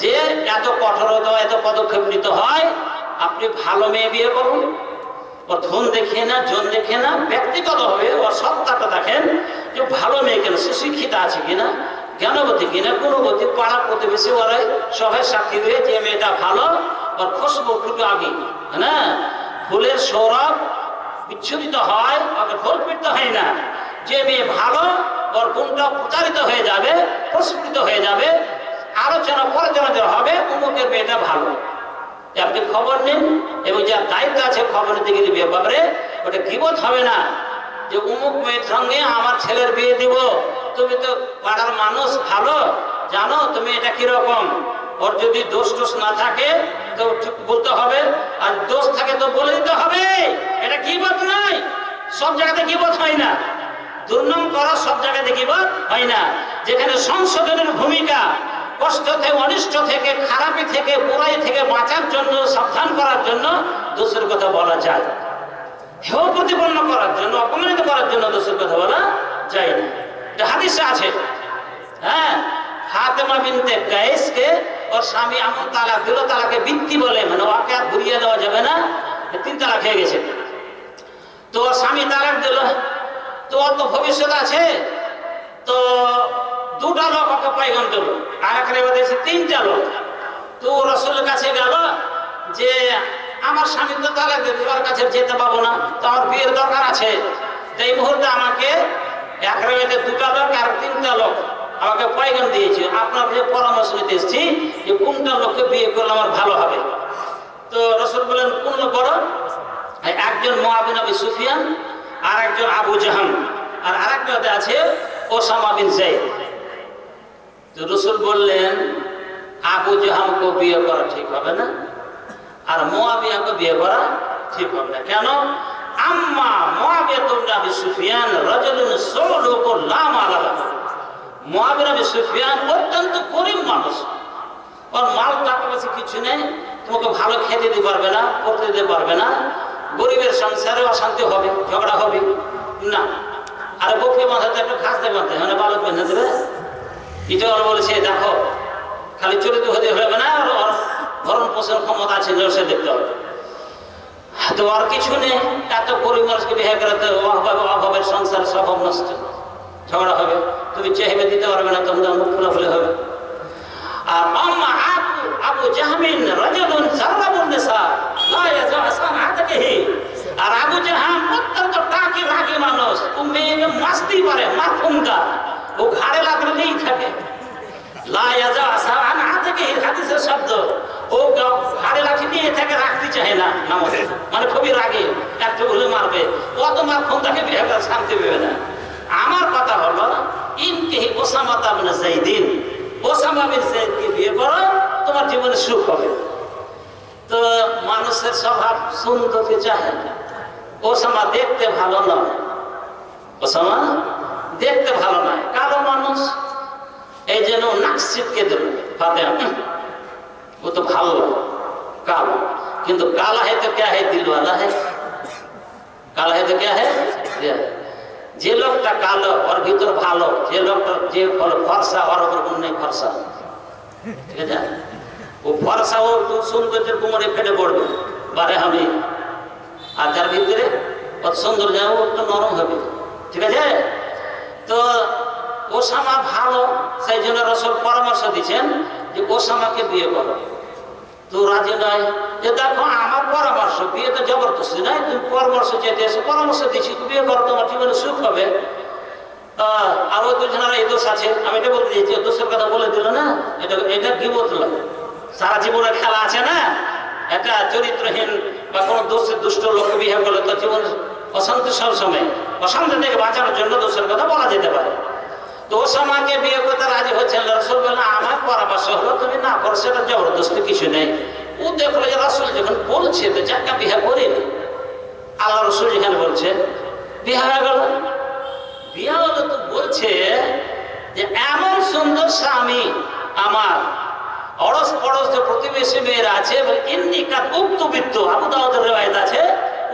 যে এত কঠোরতা এত পদক্ষেপ নিতে হয়। আপনি ভালো মেয়ে বিয়ে করুন, ও ধন দেখে না, জন দেখে না, ব্যক্তিগত হবে ওর সত্তাটা দেখেন যে ভালো মেয়ে কেন, সুশিক্ষিত আছে কিনা, জ্ঞানবতী কিনা, গুণবতী, পাড়া প্রতিবেশী ওরাই সবাই সাক্ষী দিয়ে যে মেয়েটা ভালো, ওর খুশবু ফুটে আগে, হ্যাঁ ফুলের সৌরভ বিচ্ছুরিত হয়, ওকে ফুল পিটতে হয় না। যে মেয়ে ভালো ওর গুণটা প্রচারিত হয়ে যাবে, প্রস্ফুটিত হয়ে যাবে, আলোচনা পরালোচনা হবে অমুকের মেয়েটা ভালো। আপনি খবর নিন এবং যার দায়িত্ব আছে খবর নিতে গেলে ব্যাপারে ওটা গীবত হবে না যে অমুক মেয়ের সঙ্গে আমার ছেলের বিয়ে দিব, তুমি তো পাড়ার মানুষ ভালো জানো তুমি এটা কিরকম। ওর যদি দোষ টোষ না থাকে তো বলতে হবে, আর দোষ থাকে তো বলে দিতে হবে। এটা গীবত নয়, সব জায়গাতে গীবত হয় না, দুর্নাম করা সব জায়গাতে গীবত হয় না। যেখানে সংশোধনের ভূমিকা, কষ্ট থেকে, অনিষ্ট থেকে, খারাপি থেকে, বুরাই থেকে বাঁচার জন্য, সাবধান করার জন্য দোষের কথা বলা যায়, হেয় প্রতিপন্ন করার জন্য, অপমানিত করার জন্য দোষের কথা বলা যায় না। এটা হাদিসে আছে। হ্যাঁ, ফাতেমা বিনতে কায়েসকে ওর স্বামী এমন তালাক দিল, তালাকে বৃত্তি বলে, মানে ওকে আর ঘুরিয়ে দেওয়া যাবে না, 3 তালাক হয়ে গেছে। তো ওর স্বামী তালাক দিল, তো ওর তো ভবিষ্যৎ আছে, তো 2টা লোক ওকে পাইগাম দিল, আর একটা 3টা লোক। তো রাসূলের কাছে গেল যে আমার স্বামী তো তালাক দিল, ওর কাছে যেতে পাবো না, তো আমার বিয়ের দরকার আছে, তো এই মুহূর্তে আমাকে এক রাতে 2টা লোক আর 3টা লোক আমাকে পাইগাম দিয়েছে, আপনার যে পরামর্শ নিতে এসেছি যে কোনটা লোককে বিয়ে করলে আমার ভালো হবে। তো রাসূল বলেন কোন লোক বড়? একজন মুআবিয়া বিন সুফিয়ান, আর একজন আবু জাহাম, আর আরেকটাতে আছে ওসামা বিন যায়েদ। তো রাসূল বললেন আবু জাহামকে বিয়ে করা ঠিক হবে না, আর মুআবিয়াকে বিয়ে করা ঠিক হবে না। কেন? আম্মা মুআবিয়া বিন আবি সুফিয়ান রাজুলুন সালুকুন লা মালা লাহু। মুআবিয়া বিন সুফিয়ান অত্যন্ত গরীব মানুষ, ওর মাল টাকা পয়সা কিছু নেই, তোমাকে ভালো খেতে দিতে পারবে না, পড়তে দিতে পারবে না, গরিবের সংসারে অশান্তি হবে, ঝগড়া হবে না। আর বুকে বাঁধাতে একটা খাসতে বাঁধতে মানে বালক বেঁধে দেবে, এটা ওরা বলেছে দেখো খালি চরিত্র হতে হবে না, ওর ভরণ পোষণ ক্ষমতা আছে সে দেখতে হবে। তো আর কিছু নেই, এত গরিব মানুষকে বিয়ে করাতে অভাবের সংসার স্বভাব নষ্ট, ঝগড়া হবে, তুমি চেহাবে দিতে পারবে না, তখন মুখ খোলাখুলি হবে। আর আম্মা আবু জাহমিন রাজুলুন জাররাবুন নিসা লা ইয়াজহাসান আতাকিহি। আর আবু জাহাম অত্যন্ত টাকি রাগী মানুষ, ও মেয়েকে মাস্তি পারে, মারফুমকা, ও ঘাড়ে লাগলেই থাকে। লা ইয়াজহাসান আতাকিহি হাদিসের শব্দ, ও ঘাড়ে লাঠি নিয়ে থাকে, রাখতে চায় না নামাজে, মানে খুবই রাগী, একটু হলে মারবে, অত মারফুমকাকে বিয়ে করে শান্তি পেবে না। আমার কথা হলো ইনকিহি ওসামা বিন যায়েদিন, ওসামা বিন যায়েদকে বিয়ে করো, তোমার জীবনে সুখ হবে। তো মানুষের স্বভাব সুন্দরকে চায়, ওসামা দেখতে ভালো নয়, ওসামা দেখতে ভালো নয়, কালো মানুষ, এই জন্য নাকশিদকে দিল ফাতেমা, ও তো ভালো কালো, কিন্তু কালা है तो क्या है दिल वाला है, কালা है तो क्या है? যে লোকটা কালো ওর ভিতর ভালো, যে লোকটা যে ফর্সা ওর উপর কোন নেই ফর্সা, ঠিক আছে? ও ফর্সা ও সৌন্দর্যের কোমরে ফেটে পড়বে বারে আমি, আর যার ভিতরে কত সৌন্দর্য ও একটু নরম হবে, ঠিক আছে? তো ওসামা ভালো, সেই জন্য রাসূল পরামর্শ দিচ্ছেন যে ওসামাকে বিয়ে করো। তো রাজি নয়, যে দেখো আমার পরামর্শ, বিয়ে তো জবরদস্তি নয়, তুমি পরামর্শ চেয়ে এসে পরামর্শ দিচ্ছি বিয়ে করো, তোমার জীবনে সুখ হবে। আর ওই দুজনের এই দোষ আছে, আমি এটা বলতে দিয়েছি, দোষের কথা বলে দিল না, এটা গীবত নয়। সারা জীবনের খেলা আছে না, একটা চরিত্রহীন বা কোনো দোষের দুষ্ট লোক বিয়ে করলে তো জীবন অশান্তি, সব সময় অশান্তি থেকে বাঁচানোর জন্য দোষের কথা বলা যেতে পারে। তো ওসামাকে বিয়ে করতে রাজি হচ্ছেন, রাসূল বললেন আমার পরামর্শ হলো তুমি না করো, সেটা জবরদস্তি কিছু নেই। ও দেখলো যে রাসূল যখন বলছে তো যাকে বিয়ে করিনি, আল্লাহ রাসূল যেখানে বলছে বিয়ে হয়ে গেল। বিয়ে হলো তো বলছে যে এমন সুন্দর স্বামী আমার, অড়স পড়স যে প্রতিবেশী মেয়েরা আছে, ইন্নিকাত উক্তবিত্ত, আবু দাউদের রিওয়ায়াত আছে,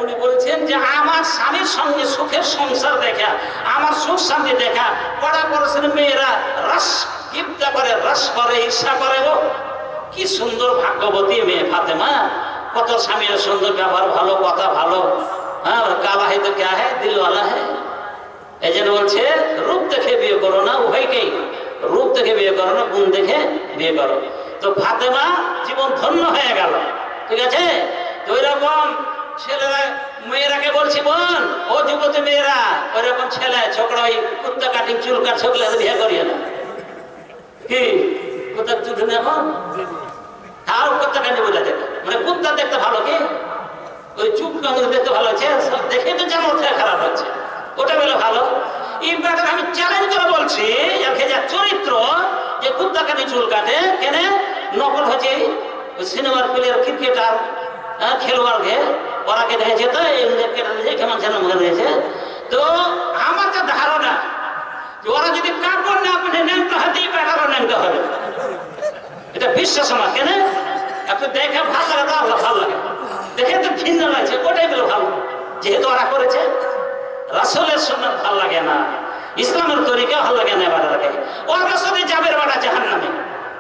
উনি বলছেন যে আমার স্বামীর সঙ্গে সুখের সংসার দেখা, আমার সুখ শান্তি দেখা পড়া পড়াশোনা মেয়েরা রস ইফতা করে, রস করে, ঈর্ষা করে। ও কি সুন্দর ভাগ্যবতী মেয়ে ফাতেমা, কত স্বামীর সুন্দর ব্যবহার ভালো, কথা ভালো। হ্যাঁ, কালা है तो क्या है, দিলওয়ালা है। এই জন্য বলছে রূপ দেখে বিয়ে করো না, উভয়কেই রূপ দেখে বিয়ে করো না, গুণ দেখে বিয়ে করো। তো ফাতেমা জীবন ধন্য হয়ে গেল, ঠিক আছে? তো ওই রকম ছেলেরা মেয়েরাকে বলছি বোন, ও যুবতী মেয়েরা, ওই রকম ছেলে ছোকরা ওই কুত্তা কাটিং চুল কাট ছোকলে বিয়ে করিয়ে না। কি কুত্তা চুল এখন আর কুত্তা কাটি বোঝা যেত, মানে কুত্তা দেখতে ভালো, কি ওই চুপ দেখতে ভালো হচ্ছে, দেখে তো যেমন খারাপ হচ্ছে, ওটা বলে ভালো। এই ব্যাপারে আমি চ্যালেঞ্জ করে বলছি, যা চরিত্র যে কুত্তা কাটি চুল কাটে কেন নকল হচ্ছে ওই সিনেমার প্লেয়ার, ক্রিকেটার, খেলোয়াড়কে ওরাকে দেখেছে, তো কেমন যেন মনে হয়েছে। তো আমার যা ধারণা যে ওরা যদি কাপড় না পেটে ন্যাংটা হাতে ব্যাটারও ন্যাংটা হবে, এটা বিশ্বাস আমার। কেন একটু দেখে ভালো লাগে, আল্লাহ ভালো লাগে, দেখে তো ভিন্ন লাগছে, ওটাই বলে ভালো, যেহেতু ওরা করেছে। রাসূলের সুন্নাত ভালো লাগে না, ইসলামের তরিকা ভালো লাগে না, বাড়াকে ওর রাসূলে যাবে বাড়া জাহান্নামে।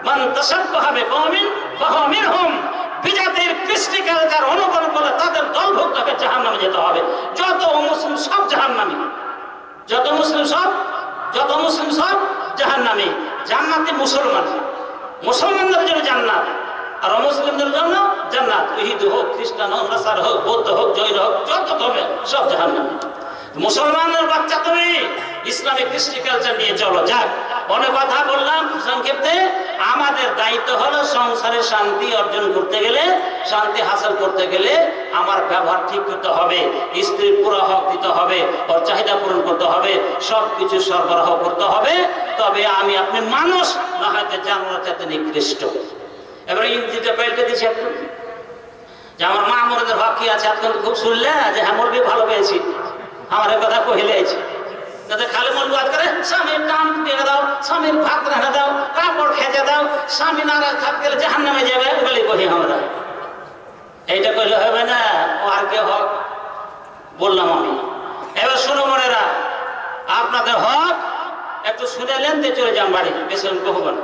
মান তাশাব্বাহা বিকওমিন ফাহুয়া মিনহুম, বিজাতির কৃষ্টি কালচার অনুকরণ করলে তাদের দলভুক্ত হবে, জাহান্নামে যেতে হবে। যত মুসলিম সব জাহান্নামী, যত মুসলিম সব জাহান্নামী। জান্নাতে মুসলমান, মুসলমানদের জন্য জান্নাত, আর অমুসলিমদের জন্য জান্নাত। ইহুদি হোক, খ্রিস্টান হোক, নাসারা হোক, বৌদ্ধ হোক, জৈন হোক, যত হবে সব জাহান্নামী। মুসলমানের বাচ্চা তুমি ইসলামিক কৃষ্টি কালচার নিয়ে চলো। যাক, অনেক কথা বললাম সংক্ষেপে। আমাদের দায়িত্ব হলো সংসারে শান্তি অর্জন করতে গেলে, শান্তি হাসিল করতে গেলে আমার ব্যবহার ঠিক করতে হবে, স্ত্রীর পুরো হক দিতে হবে, ওর চাহিদা পূরণ করতে হবে, সবকিছু সরবরাহ করতে হবে। তবে আমি আপনি মানুষ না হয়তো জানোয়ার চাইতে নিকৃষ্ট। এবারে ইংরেজিটা পাল্টে দিচ্ছি একটু, যে আমার মা মরদের হক কি আছে। এখন খুব শুনলে যে হ্যাঁ মরবি ভালো পেয়েছি, আমার কথা কহিলেছি, যাতে খালি মন বাদ করে স্বামীর কান দিয়ে দাও, স্বামীর ভাত রাখা দাও, কাপড় খেতে দাও, স্বামী নারাজ থাক গেলে জাহান্নামে যাবে বলে কহি আমরা। এইটা কইলে হবে না, ও আর কে হক বললাম আমি। এবার শুনো মনেরা, আপনাদের হক একটু শুনেলেন দিয়ে চলে যান বাড়ি, বেশি কহব না।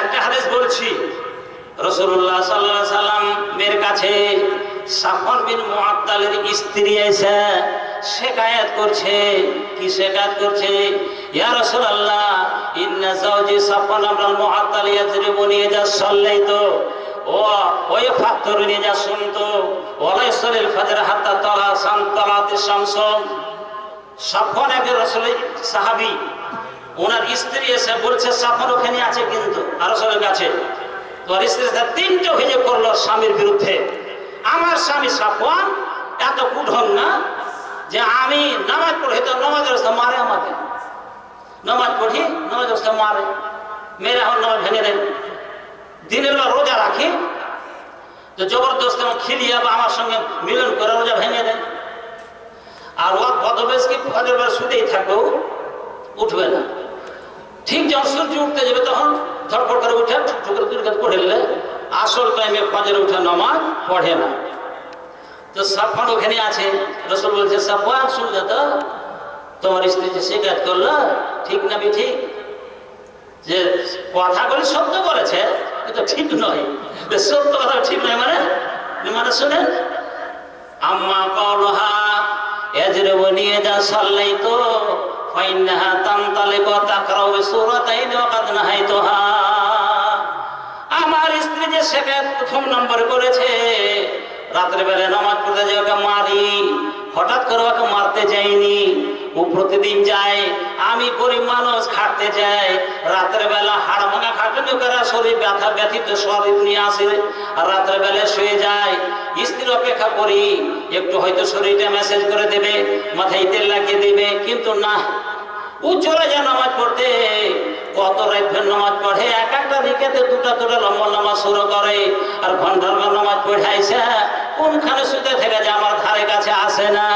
একটা হাদিস বলছি, রাসূলুল্লাহ সাল্লাল্লাহু আলাইহি সাল্লাম মেয়ের কাছে সাফওয়ান বিন মুআত্তালের স্ত্রী এসে শিকায়াত করছে। কি শিকায়াত করছে? ইয়া রাসূলুল্লাহ, ইন্না যাওজি সাফওয়ান ইবনে মুআত্তাল ইয়াজরিবুনি ইযা সাল্লাইতু ওয়া ইয়াফাতুরুনি ইযা সুমতু ওয়া লা ইসাল্লিল ফাজর হাত্তা তালাতিশ শামস। সাফওয়ান একজন রাসূলের সাহাবী, ওনার স্ত্রী এসে বলছে সাফওয়ান ওখানে আছে কিন্তু রাসূলের কাছে। তো স্ত্রী তিনটে অভিযোগ করলো স্বামীর বিরুদ্ধে। আমার স্বামী সাফওয়ান এত কুঢং না যে আমি নামাজ পড়ি তো নামাজের অবস্থা মারে, আমাকে নামাজ পড়ি নামাজের অবস্থা মারে, মেয়েরা আমার নামাজ ভেঙে দেয়। দিনের বেলা রোজা রাখি তো জবরদস্ত আমার খিলিয়া বা আমার সঙ্গে মিলন করে রোজা ভেঙে দেয়। আর ওর বদবেশ কি ফজর বেলা শুতেই থাকবেও, উঠবে না। ঠিক যখন সূর্য উঠতে যাবে তখন ধরপড় করে উঠে ঠুকরে দুর্গাত পড়ে নিলে আসল টাইমে ফজরে উঠে নামাজ পড়ে না। তো সাফওয়ান ওখানে আছে। রাসূল বলছে, সাফওয়ান শুনলে তো তোমার স্ত্রী যে শিকায়ত করলো, ঠিক না ঠিক? যে কথাগুলি সত্য বলেছে কিন্তু ঠিক নয়। সত্য কথা ঠিক নয় মানে মানে শুনেন, আম্মা কওলুহা ইয়াজরিবুনি ইযা সাল্লাইতু ফাইন্নাহা তানতালিকু তাকরাউ বিসূরাতাইন ওয়া কাদ নাহাইতুহা। আমার স্ত্রী যে শিকায়ত প্রথম নম্বর করেছে, রাতের বেলা নামাজ পড়তে যে ওকে মারি, হঠাৎ করে ওকে মারতে যাইনি। ও প্রতিদিন যায়, আমি গরিব মানুষ, খাটতে যাই, রাতের বেলা হাড় ভাঙা খাটুনি করে শরীর ব্যথা ব্যথিত শরীর নিয়ে আসে, আর রাতের বেলা শুয়ে যায়। স্ত্রীর অপেক্ষা করি একটু হয়তো শরীরটা মেসেজ করে দেবে, মাথায় তেল লাগিয়ে দেবে, কিন্তু না, ও চলে যায় নামাজ পড়তে। কত রাত নামাজ পড়ে, এক একটা রিকেতে দুটা লম্বা নামাজ শুরু করে, আর ঘন্টার নামাজ পড়ে আইসা কোনখানে শুতে থেকে যে আমার ধারে কাছে আসে না।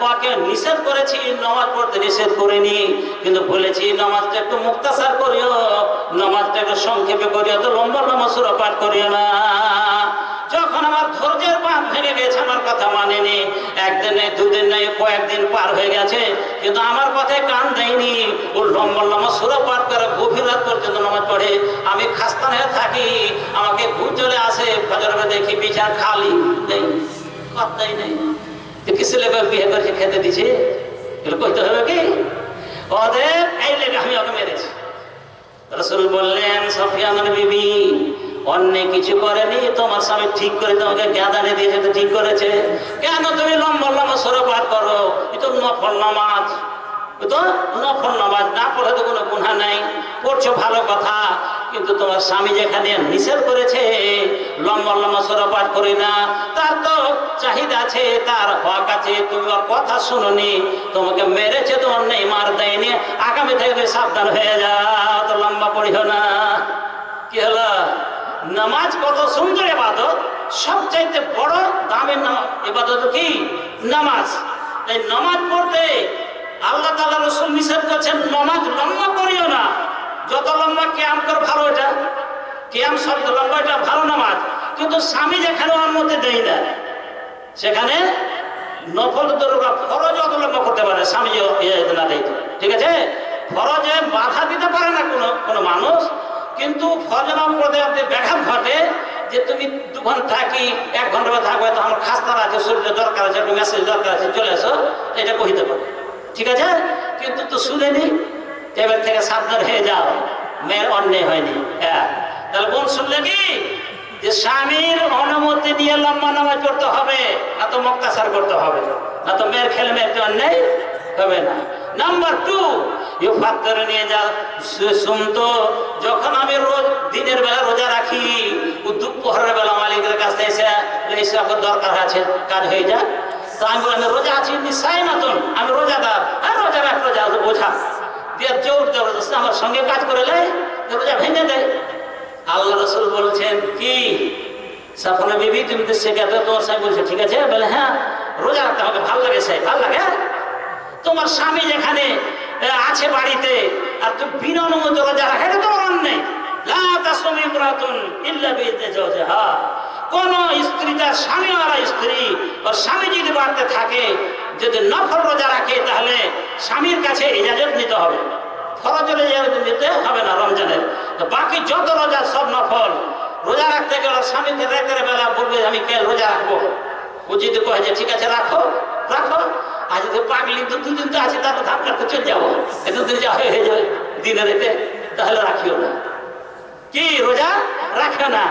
ওকে নিষেধ করেছি নামাজ পড়তে, নিষেধ করিনি, কিন্তু বলেছি নামাজটা একটু মুক্তাসার করিও, নামাজটা একটু সংক্ষেপে করিও, তো লম্বা নামাজ শুরু পাঠ করিও না। যখন আমার ধৈর্যের বাঁধ ভেঙে গেছে, আমার কথা মানেনি, একদিন নেই দুদিন নেই কয়েকদিন পার হয়ে গেছে, কিন্তু আমার কথায় কান দেয়নি। ও লম্বা নামাজ শুরু পাঠ করে গভীর রাত পর্যন্ত নামাজ পড়ে। আমি খাস্তান হয়ে থাকি, আমাকে ঘুম চলে আসে, ফজরে দেখি বিছানা খালি নেই, কথাই নেই। কিসে লেগে বিয়ে করে খেতে দিছে, এগুলো কইতে হবে কি? ওদের এই লেগে আমি ওকে মেরেছি। রাসূল বললেন, সফিয়ানের বিবি অন্য কিছু করেনি, তোমার স্বামী ঠিক করে তোমাকে গাদানে দিয়েছে, তো ঠিক করেছে। কেন তুমি লম্বা নামাজ শুরু পাঠ করো? এটা নফল নামাজ, তো নফল নামাজ না পড়ে তো কোনো গুনাহ নাই, পড়ছো ভালো কথা, কিন্তু তোমার স্বামী যেখানে নিষেধ করেছে লম্বা লম্বা সূরা পাঠ করি না, তার তো চাহিদা আছে, তার হক আছে, তুমি ওর কথা শুনোনি, তোমাকে মেরেছে, তো অন্যায় মার দেয়নি, আগামী থেকে সাবধান হয়ে যাও, তো লম্বা পড়িও না। কি হলো? নামাজ কত সুন্দর ইবাদত, সবচাইতে বড় দামের ইবাদত কি? নামাজ। তাই নামাজ পড়তে আল্লাহ তাআলা রাসূল নিষেধ করেছেন, নামাজ লম্বা করিও না। যত লম্বা কিয়াম কর ভালো, এটা কিয়াম শব্দ লম্বা, এটা ভালো নামাজ, কিন্তু স্বামী যেখানে অনুমতি দেয় না, সেখানে নফল দরকার, ফরজ অত লম্বা করতে পারে, স্বামী না দেয়, ঠিক আছে? ফরজে বাধা দিতে পারে না কোনো মানুষ, কিন্তু ফরজ নামাজ পড়তে আপনি ব্যাঘাত ঘটে যে তুমি 2 ঘন্টা থাকি, 1 ঘন্টা থাকবে, তো আমার খাস্তার আছে, শরীরের দরকার আছে, একটু মেসেজ দরকার আছে, চলে এসো, এটা কহিতে পারে, ঠিক আছে? কিন্তু তো শুনেনি, এবার থেকে সাবধান হয়ে যাও, মেয়ের অন্যায় হয়নি। হ্যাঁ, তাহলে বোন শুনলে কি যে স্বামীর অনুমতি নিয়ে লম্বা নামাজ পড়তে হবে, না তো মুক্তাসার করতে হবে, না তো মেয়ের খেলে মেয়ের অন্যায় হবে না। নাম্বার 2, ইফতার নিয়ে যা শুনতো, যখন আমি রোজ দিনের বেলা রোজা রাখি, ও দুপুরের বেলা মালিকের কাছে এসে আপনার দরকার আছে, কাজ হয়ে যায়, তো আমি বলি আমি রোজা আছি, নিশ্চয় মতন আমি রোজাদার, আর রোজা রাখ, রোজা বোঝা দিয়ে জোর জবরদস্তি আমার সঙ্গে কাজ করে রোজা ভেঙে দেয়। আল্লাহ রাসূল বলছেন কি, সাফনা বিবি তুমি তো শেখাতে, তোমার সাহেব বলছে ঠিক আছে, বলে হ্যাঁ রোজা রাখতে আমাকে ভালো লাগে, সাহেব ভালো লাগে। তোমার স্বামী যেখানে আছে বাড়িতে, আর তুমি বিনা অনুমতি রোজা রাখা, এটা তোমার অন্যায়। লা তাসুমি ইমরাতুন ইল্লা বিইذن যাওজিহা, কোন স্ত্রী তার স্বামীওয়ালা স্ত্রী, ওর স্বামী যদি বাড়িতে থাকে, যদি নফল রোজা রাখে, তাহলে স্বামীর কাছে ইজাজত নিতে হবে, ফরজের ইজাজত নিতে হবে না রমজানের। তো বাকি যত রোজা সব নফল। রোজা রাখতে গেলে স্বামীকে রাতের বেলা বলবে আমি কাল রোজা রাখবো, ও যদি কয়ে যে ঠিক আছে রাখো রাখো, আর যদি পাগলি 2 দিন তো আছে, তারপর ধাপ কাটতে চলে যাবো, এত দিন যা হয়ে যাবে দিনে রেতে, তাহলে রাখিও না, কি রোজা রাখে না।